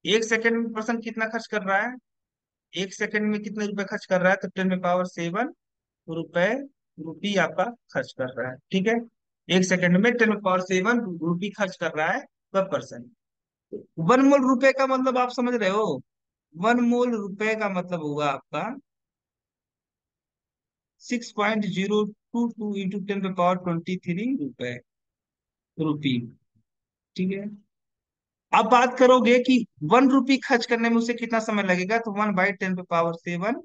1 सेकंड में पर्सन कितना खर्च कर रहा है, 1 सेकंड में कितने रुपए खर्च कर रहा है, तो 10 पे पावर 7 रुपए रुपी आपका खर्च कर रहा है। ठीक है, 1 सेकंड में 10 पे पावर 7 रुपी खर्च कर रहा है पर पर्सन। 1 मोल रुपए का मतलब आप समझ रहे हो, 1 मोल रुपए का मतलब होगा आपका 6.022 इंटू 10 पे पावर 23 रुपए रुपी। ठीक है, अब बात करोगे कि 1 रुपी खर्च करने में उसे कितना समय लगेगा, तो 1/10 पे पावर 7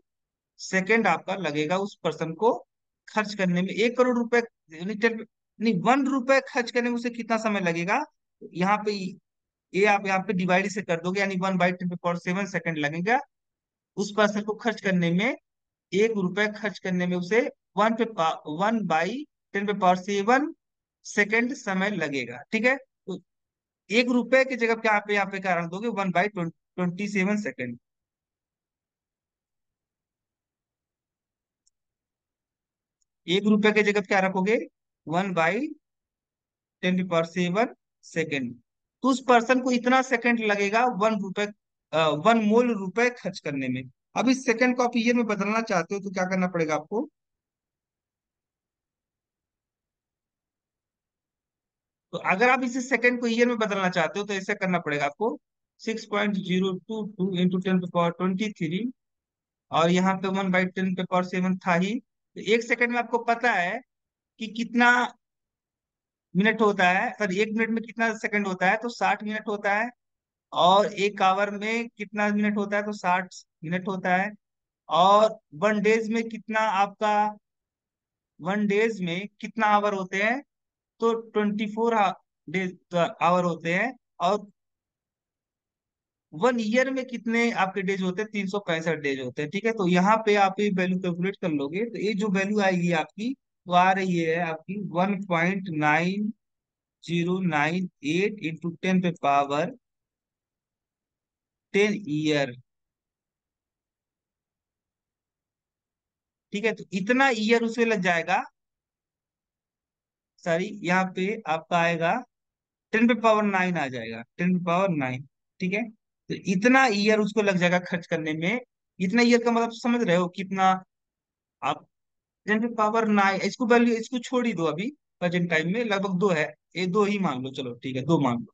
सेकेंड आपका लगेगा उस पर्सन को खर्च करने में। 1 करोड़ रुपए यानी 10 नहीं, 1 रुपए खर्च करने में उसे कितना समय लगेगा, यहाँ पे ये आप यहाँ पे डिवाइड से कर दोगे, यानी 1/10 पे पावर 7 सेकेंड लगेगा उस पर्सन को खर्च करने में। 1 रुपए खर्च करने में उसे 1/10 पे पावर 7 सेकेंड समय लगेगा। ठीक है, तो 1 रुपए की जगह पे आप यहाँ पे क्या रख दोगे, 1/27 सेकेंड। 1 रुपए की जगह पे क्या रखोगे, 1/10 पे पावर 7 सेकेंड। तो उस पर्सन को इतना सेकंड लगेगा 1 रुपए, 1 मोल रुपए खर्च करने में। अब इस सेकंड को आप ईयर में बदलना चाहते हो तो क्या करना पड़ेगा आपको, तो अगर आप इसे सेकंड को ईयर में बदलना चाहते हो तो ऐसे करना पड़ेगा आपको, 6.022 इंटू 10 पे पावर 23, और यहाँ पे 1/10 पे पावर 7 था ही। तो 1 सेकंड में आपको पता है कि कितना मिनट होता है, सर 1 मिनट में कितना सेकंड होता है, तो 60 मिनट होता है। और 1 आवर में कितना मिनट होता है, तो 60 मिनट होता है। और 1 डेज में कितना आपका, 1 डेज में कितना आवर होते हैं, तो 24 डेज आवर होते हैं। और 1 ईयर में कितने आपके डेज होते हैं, 365 डेज होते हैं। ठीक है, तो यहाँ पे आप ये वैल्यू कैलकुलेट कर लोगे, तो ये जो वैल्यू आएगी आपकी, वो आ रही है आपकी 1.9098 इंटू 10 पे पावर 10 ईयर। ठीक है, तो इतना ईयर उसमें लग जाएगा। सॉरी, यहाँ पे आपका आएगा 10 पे पावर 9 आ जाएगा, 10 पे पावर 9। ठीक है, तो इतना ईयर उसको लग जाएगा खर्च करने में। इतना ईयर का मतलब समझ रहे हो कितना? आप 10 पे पावर 9, इसको वैल्यू इसको छोड़ ही दो अभी। प्रेजेंट टाइम में लगभग दो है, ये दो ही मान लो, चलो ठीक है दो मान लो,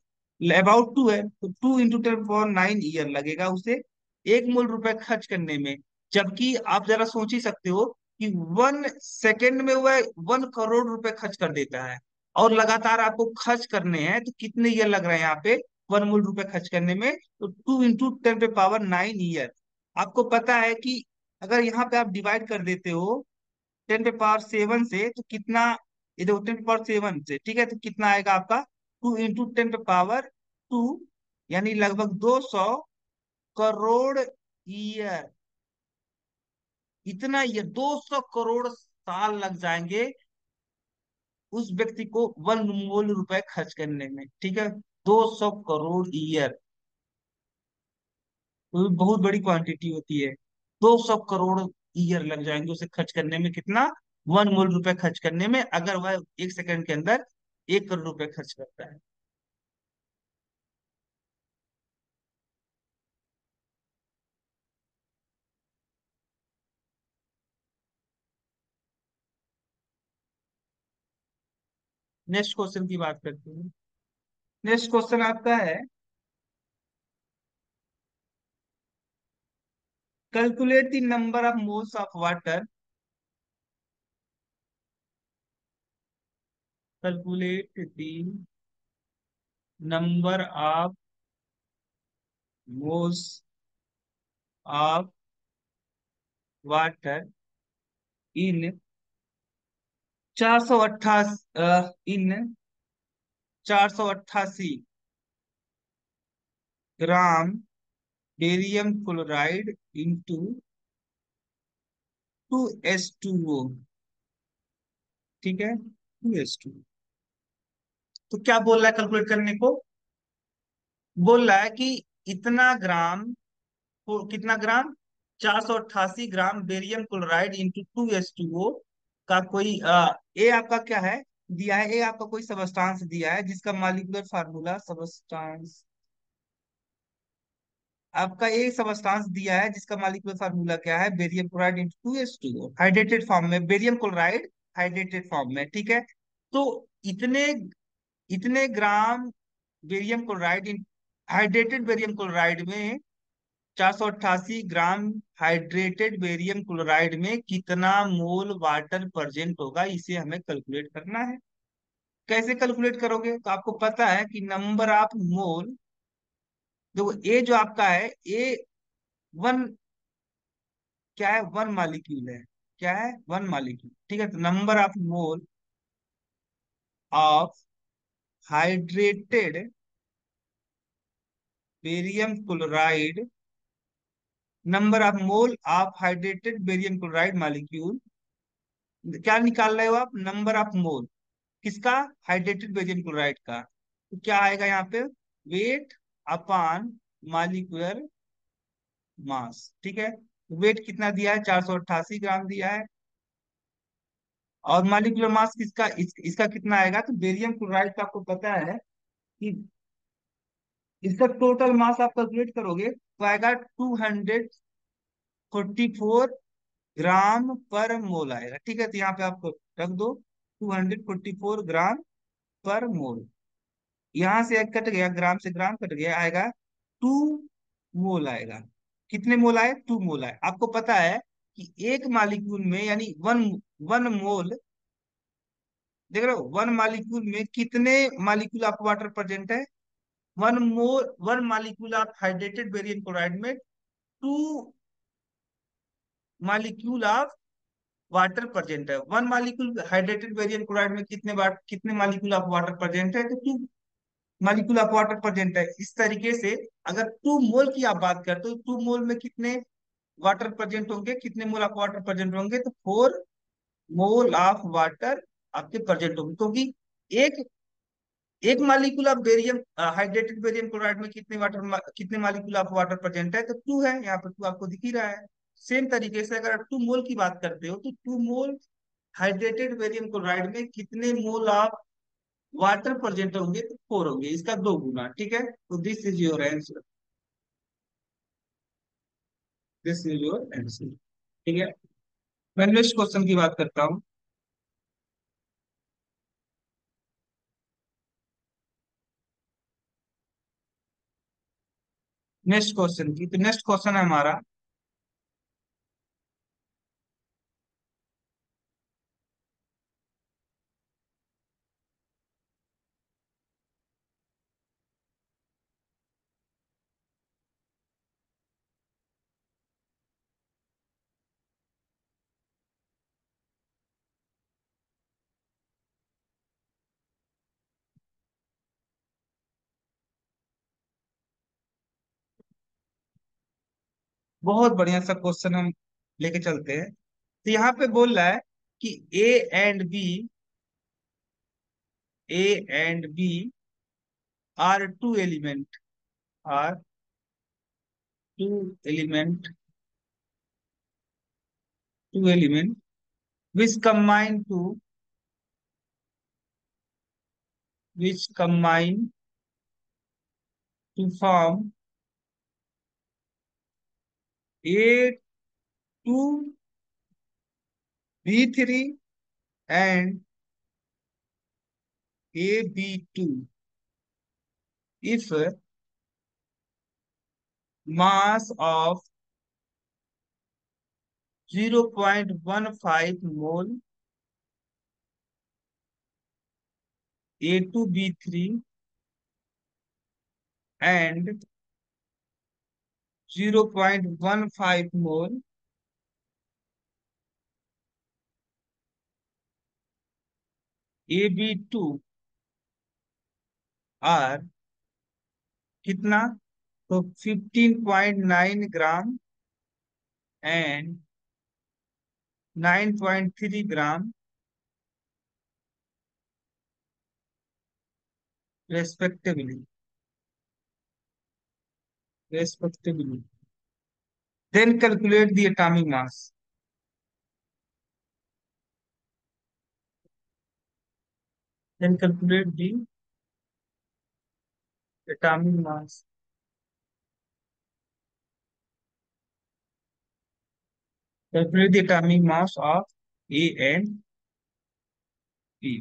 अबाउट टू है, तो 2 × 10 पावर 9 ईयर लगेगा उसे 1 मूल रुपए खर्च करने में। जबकि आप जरा सोच ही सकते हो कि 1 सेकेंड में वह 1 करोड़ रुपए खर्च कर देता है, और लगातार आपको खर्च करने हैं, तो कितने ईयर लग रहे हैं यहाँ पे 1 मूल रुपए खर्च करने में? तो 2 × 10 पे पावर 9 ईयर। आपको पता है कि अगर यहाँ पे आप डिवाइड कर देते हो 10 पे पावर 7 से, तो कितना? ये देखो 10 पे पावर 7 से, ठीक है, तो कितना आएगा आपका? 2 × 10 पे पावर 2, यानी लगभग 200 करोड़ ईयर। इतना ईयर, 200 करोड़ साल लग जाएंगे उस व्यक्ति को 1 मूल रुपए खर्च करने में। ठीक है, 200 करोड़ ईयर, तो बहुत बड़ी क्वांटिटी होती है। 200 करोड़ ईयर लग जाएंगे उसे खर्च करने में, कितना? 1 मूल रुपए खर्च करने में, अगर वह 1 सेकंड के अंदर 1 करोड़ रुपए खर्च करता है। नेक्स्ट क्वेश्चन की बात करते हैं। नेक्स्ट क्वेश्चन आपका है, calculate the number of moles of water. Calculate the number of moles of water in 488, in 488 gram barium chloride into 2H2O। ठीक है, 2H2। तो क्या बोल रहा है कैलकुलेट करने को? बोल रहा है कि इतना ग्राम, तो कितना ग्राम? 488 ग्राम बेरियम क्लोराइड इंटू 2H2O का कोई ए आपका क्या है दिया है? ए आपका कोई सबस्टांस दिया है जिसका मॉलिक्यूलर फार्मूला, सबस्टांस आपका ए सबस्टांस दिया है जिसका मॉलिक्यूलर फार्मूला क्या है? Barium chloride into 2H2O, hydrated form में, बेरियम क्लोराइड हाइड्रेटेड फॉर्म में। ठीक है, तो इतने इतने gram barium chloride, hydrated barium chloride में, 488 ग्राम हाइड्रेटेड बेरियम क्लोराइड में कितना मोल वाटर प्रेजेंट होगा, इसे हमें कैलकुलेट करना है। कैसे कैलकुलेट करोगे? तो आपको पता है कि नंबर ऑफ मोल, देखो ए जो आपका है, ए वन, क्या है? वन मॉलिक्यूल है। क्या है? One molecule. ठीक है, तो number of mole of hydrated barium chloride, number of mole of hydrated barium chloride molecule. क्या निकाल रहे हो आप? नंबर ऑफ मोल किसका? हाइड्रेटेड बेरियम क्लोराइड का। तो क्या आएगा यहाँ पे? Weight upon molecular mass. ठीक है, वेट कितना दिया है? 488 ग्राम दिया है। और मॉलिक्यूलर मास किसका, इसका कितना आएगा? तो बेरियम क्लोराइड का आपको पता है कि इसका टोटल मास आप कैलकुलेट करोगे तो आएगा 244 ग्राम पर मोल आएगा। ठीक है, तो यहाँ पे आपको रख दो 244 ग्राम पर मोल। यहां से एक कट गया, ग्राम से ग्राम कट गया, आएगा 2 मोल आएगा। कितने मोल आए? 2 मोल आए। आपको पता है कि एक मालिक्यूल में, यानी वन वन मोल, देख रहे हो, वन मालिक्यूल में कितने मालिक्यूल ऑफ वाटर प्रेजेंट है? 1 mole, one molecule of hydrated barium chloride में 2 मालिक्यूल ऑफ वाटर प्रेजेंट है। One molecule hydrated barium chloride में कितने मालिक्यूल ऑफ वाटर प्रेजेंट है? तो 2 मालिक्यूल ऑफ वाटर प्रेजेंट है। इस तरीके से अगर 2 मोल की आप बात करते हो, 2 मोल में कितने वाटर प्रेजेंट होंगे, कितने मोल ऑफ वाटर प्रेजेंट होंगे? तो 4 मोल ऑफ वाटर आपके प्रेजेंट होंगे, क्योंकि एक एक molecule of barium, hydrated barium chloride में कितने मालिक्यूल ऑफ वाटर प्रेजेंट है? तो 2 है, यहाँ पर 2 आपको दिख ही रहा है। सेम तरीके से अगर 2 मोल की बात करते हो, तो 2 मोल हाइड्रेटेड बेरियम क्लोराइड में कितने मोल ऑफ वाटर प्रेजेंट होंगे? तो 4 होंगे, इसका 2 गुना। ठीक है, तो this is your answer. This is your answer. ठीक है, मैं नेक्स्ट क्वेश्चन की बात करता हूँ। नेक्स्ट क्वेश्चन की, तो नेक्स्ट क्वेश्चन है हमारा, बहुत बढ़िया सा क्वेश्चन हम लेके चलते हैं। तो यहाँ पे बोल रहा है कि A and B are two element, are two element, two element which combine to which combine to form A2B3 and AB2 if mass of 0.15 mole A2B3 and 0.15 mole AB2 are कितना? तो 15.9 gram and 9.3 gram respectively, respectively. Then calculate the atomic mass. Then calculate the atomic mass. Calculate the atomic mass of A and B.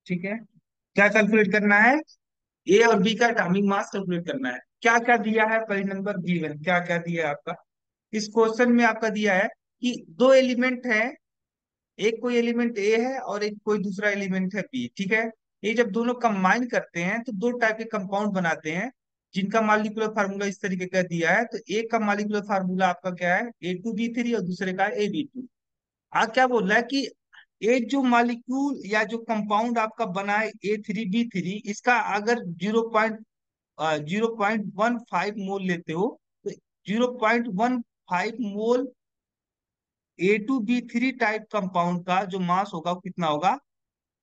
ठीक है, क्या कैलकुलेट करना है? ए और बी का एटॉमिक मास कैलकुलेट करना है। क्या क्या दिया है? पहले नंबर गिवन क्या क्या दिया है आपका? इस क्वेश्चन में आपका दिया है कि दो एलिमेंट है, एक कोई एलिमेंट ए है और एक कोई दूसरा एलिमेंट है बी। ठीक है, ये जब दोनों कंबाइन करते हैं तो दो टाइप के कंपाउंड बनाते हैं, जिनका मॉलिक्यूलर फार्मूला इस तरीके का दिया है। तो एक का मॉलिक्यूलर फार्मूला आपका क्या है? A2B3, और दूसरे का A B2। क्या बोल रहा है कि एक जो मॉलिक्यूल या जो कंपाउंड आपका बना है A3B3, इसका अगर 0.15 मोल लेते हो, तो 0.15 मोल A2B3 टाइप कंपाउंड का जो मास होगा वो कितना होगा?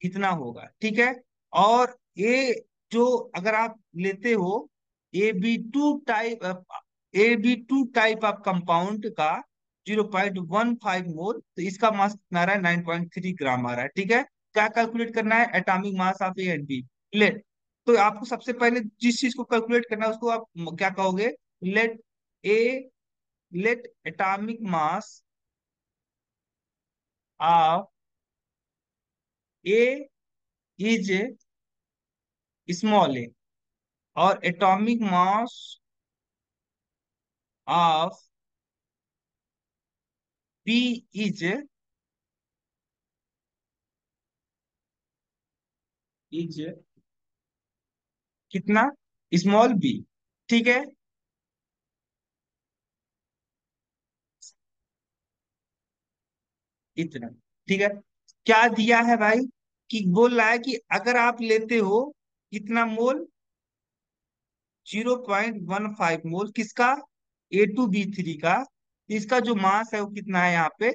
इतना होगा। ठीक है, और ए जो अगर आप लेते हो AB2 टाइप ऑफ कंपाउंड का 0.15 मोल, तो इसका मास कितना आ रहा है? 9.3 ग्राम आ रहा है। ठीक है, क्या कैलकुलेट करना है? Atomic mass of A and B. Let, तो आपको सबसे पहले जिस चीज को कैलकुलेट करना है उसको आप क्या कहोगे? Let A let atomic mass of A is small A, और atomic mass of B is कितना? Small B. ठीक है, इतना। ठीक है, क्या दिया है भाई? कि बोल रहा है कि अगर आप लेते हो कितना मोल? 0.15 मोल किसका? A2B3 का। इसका जो मास है वो कितना है यहाँ पे?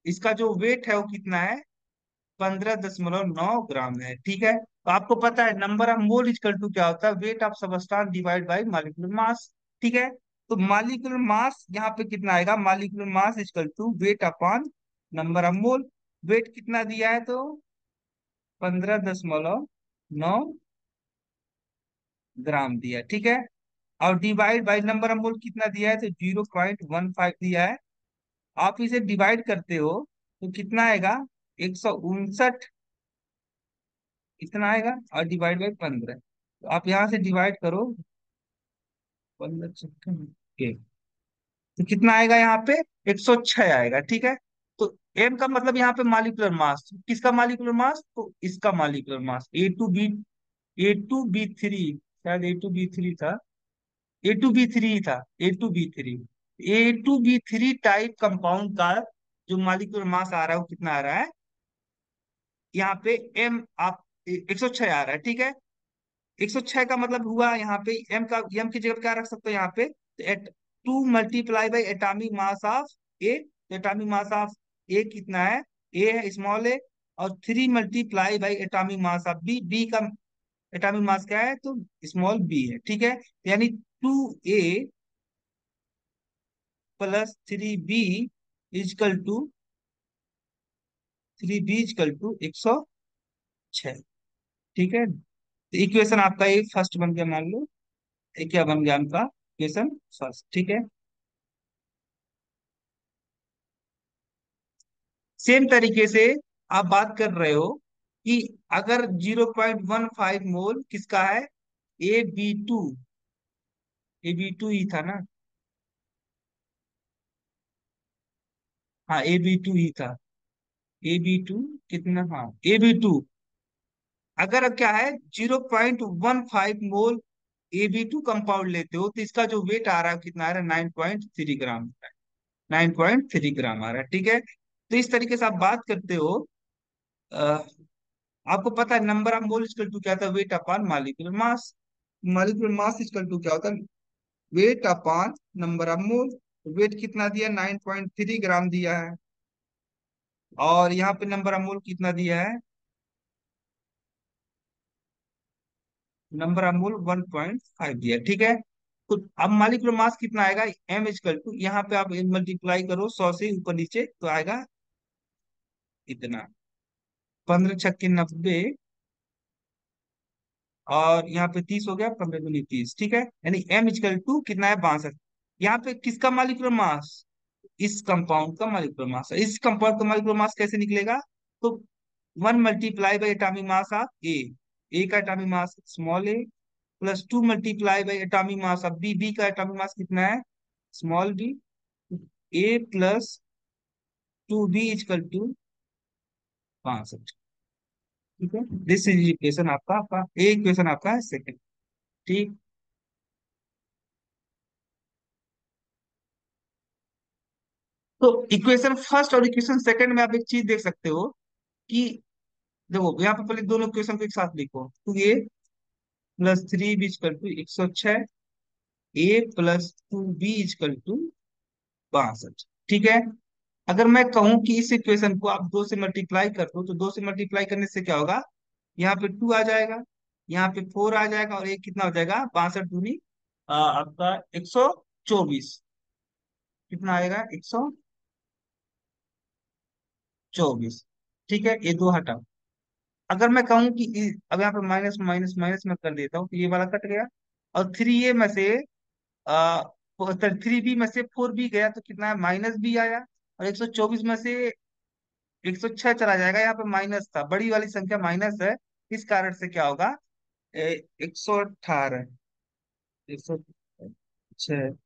इसका जो वेट है वो कितना है? 15.9 ग्राम है। ठीक है, तो आपको पता है number of mole equal to क्या होता है? Weight of substance divide by molecular mass. ठीक है, तो मॉलिक्यूलर मास यहाँ पे कितना आएगा? Molecular mass equal to weight upon number of mole. Weight कितना दिया है, तो 15.9 ग्राम दिया, ठीक है। और डिवाइड बाई नंबर ऑफ मोल कितना दिया है, तो 0.15 दिया है। आप इसे डिवाइड करते हो तो कितना आएगा, 159 इतना आएगा, और डिवाइड बाई 15, तो आप यहाँ से डिवाइड करो, 15 तो कितना आएगा यहाँ पे, 106 आएगा, ठीक है। तो एम का मतलब यहाँ पे मालिकुलर मास, किसका मालिकुलर मास, तो इसका molecular mass, A two B शायद ए टू बी थ्री था, A two B three A two B three type compound का जो मालिकुलर मास आ रहा है वो कितना आ रहा है, यहाँ पे एम आप 106 आ रहा है, ठीक है। 106 का मतलब हुआ यहाँ पे एम का, एम की जगह क्या रख सकते हो यहाँ पे, तो एट 2 × एटॉमिक मास ऑफ ए, तो एटॉमिक मास ऑफ ए कितना है, ए है स्मॉल ए, और 3 × atomic mass of B, B का एटॉमिक मास क्या है, तो स्मॉल बी है, ठीक है। यानी 2a + 3b इजकल टू 106, ठीक है। तो इक्वेशन आपका ये फर्स्ट बन गया, मान लो ये क्या बन गया आपका इक्वेशन फर्स्ट, ठीक है। सेम तरीके से आप बात कर रहे हो कि अगर 0.15 मोल किसका है, ए बी टू ही था ना, हाँ ए बी टू ही था, ए बी टू कितना, हाँ ए बी टू, अगर क्या है 0.15 मोल ए बी टू कंपाउंड लेते हो तो इसका जो वेट आ रहा है कितना आ रहा है, 9.3 ग्राम, 9.3 ग्राम आ रहा है, ठीक है। तो इस तरीके से आप बात करते हो, आपको पता है number of mole equal to क्या था, weight upon molecular mass, molecular mass equal to क्या होता है, weight upon number of mole. Weight कितना दिया, 9.3 ग्राम दिया है, और यहाँ पे नंबर ऑफ मोल कितना दिया है, नंबर ऑफ मोल 1.5 दिया है, ठीक है। तो अब मालिक्यूलर मास कितना आएगा, एम इक्वल टू, यहाँ पे आप मल्टीप्लाई करो 100 से ऊपर नीचे तो आएगा इतना, 15×6 = 90, और यहाँ पे 30 हो गया, 15×2 = 30, ठीक है। यानी एम इक्वल टू कितना है, 62। यहाँ पे किसका मालिक्यूलर मास, इस कंपाउंड का मालिक्यूलर मास है, इस कंपाउंड का मालिक्यूलर मास कैसे निकलेगा, तो 1 × एटॉमिक मास ऑफ ए का atomic mass small A, plus 2 × atomic mass of B, B का एटॉमिक मास कितना है, स्मॉल बी, A + 2B = 62, ठीक है। दिस इज इक्वेशन आपका ए इक्वेशन आपका है सेकंड, ठीक। तो इक्वेशन फर्स्ट और इक्वेशन सेकंड में आप एक चीज देख सकते हो कि, देखो यहाँ पे पहले दोनों इक्वेशन को एक साथ लिखो, 2a + 3b = 106, A + 2b = 62, ठीक है। अगर मैं कहूं कि इस इक्वेशन को आप दो से मल्टीप्लाई कर दो, तो दो से मल्टीप्लाई करने से क्या होगा, यहाँ पे 2 आ जाएगा, यहाँ पे 4 आ जाएगा, और एक कितना हो जाएगा, 62 दूनी आपका 124, कितना आएगा, 124, ठीक है। ये दो हटाओ। अगर मैं कहूँ कि अब यहाँ पे माइनस माइनस माइनस में कर देता हूँ तो ये वाला कट गया, और 3a में से आ 3b में से 4b गया तो कितना है, माइनस बी आया, और 124 में से 106 चला जाएगा, यहाँ पे माइनस था, बड़ी वाली संख्या माइनस है, इस कारण से क्या होगा, 118, 106,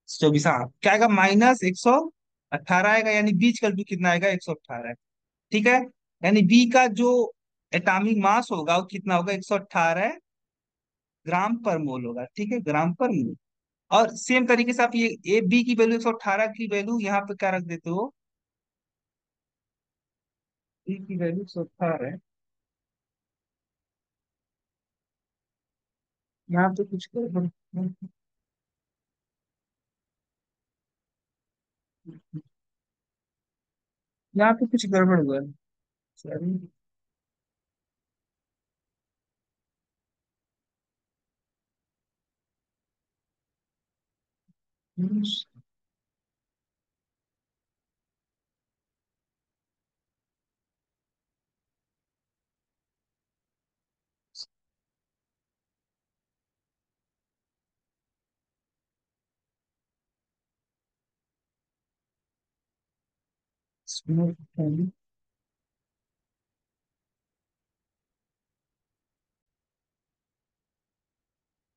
24, हाँ क्या आएगा, -118 आएगा, यानी बीच का भी कितना आएगा, 118 है, ठीक है। यानी बी का जो एटॉमिक मास होगा वो कितना होगा, 118 ग्राम पर मोल होगा, ठीक है, ग्राम पर मोल। और सेम तरीके से आप ये ए बी की वैल्यू, 118 की वैल्यू यहाँ पे क्या रख देते हो, बी की वैल्यू 118 है, यहाँ पे कुछ गड़बड़, यहाँ पे कुछ गड़बड़ हुआ है, सॉरी।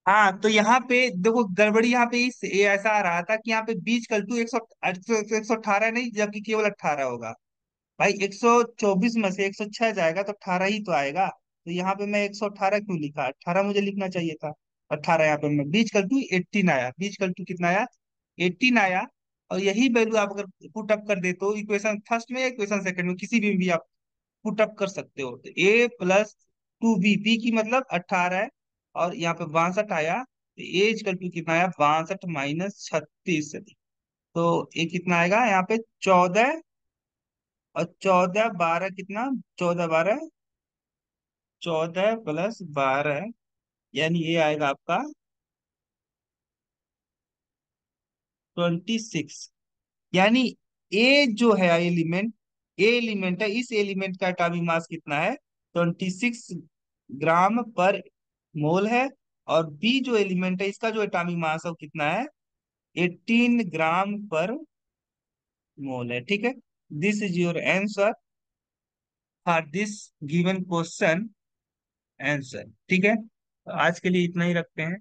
हाँ, तो यहाँ पे देखो गड़बड़ी यहाँ पे ये ऐसा आ रहा था कि यहाँ पे बीज कल्टू 118 नहीं, जबकि केवल 18 होगा। भाई 124 में से 106 जाएगा तो 18 ही तो आएगा। तो यहाँ पे मैं 118 क्यों लिखा, 18 मुझे लिखना चाहिए था। 18 यहाँ पे मैं बीज कल्टू 18 आया, बीज कल्टू कितना आया, 18 आया। और यही वैल्यू आप अगर पुट अप कर दे तो इक्वेशन फर्स्ट में या इक्वेशन सेकंड में किसी भी आप पुट अप कर सकते हो। तो ए प्लस 2 बी, बी की मतलब 18 है, और यहाँ पे 62 आया, तो ए इक्वल टू कितना आया, 62 - 36। तो ये कितना आएगा यहाँ पे, 14, और 14 12 कितना, 14 12, 14 + 12, यानी ये आएगा आपका 26। यानी ए जो है एलिमेंट, ए एलिमेंट है, इस एलिमेंट का एटॉमिक मास कितना है, 26 ग्राम पर मोल है। और बी जो एलिमेंट है इसका जो एटॉमिक मास है वो कितना है, 18 ग्राम पर मोल है। ठीक है, this is your answer for this given question answer. ठीक है, तो आज के लिए इतना ही रखते हैं।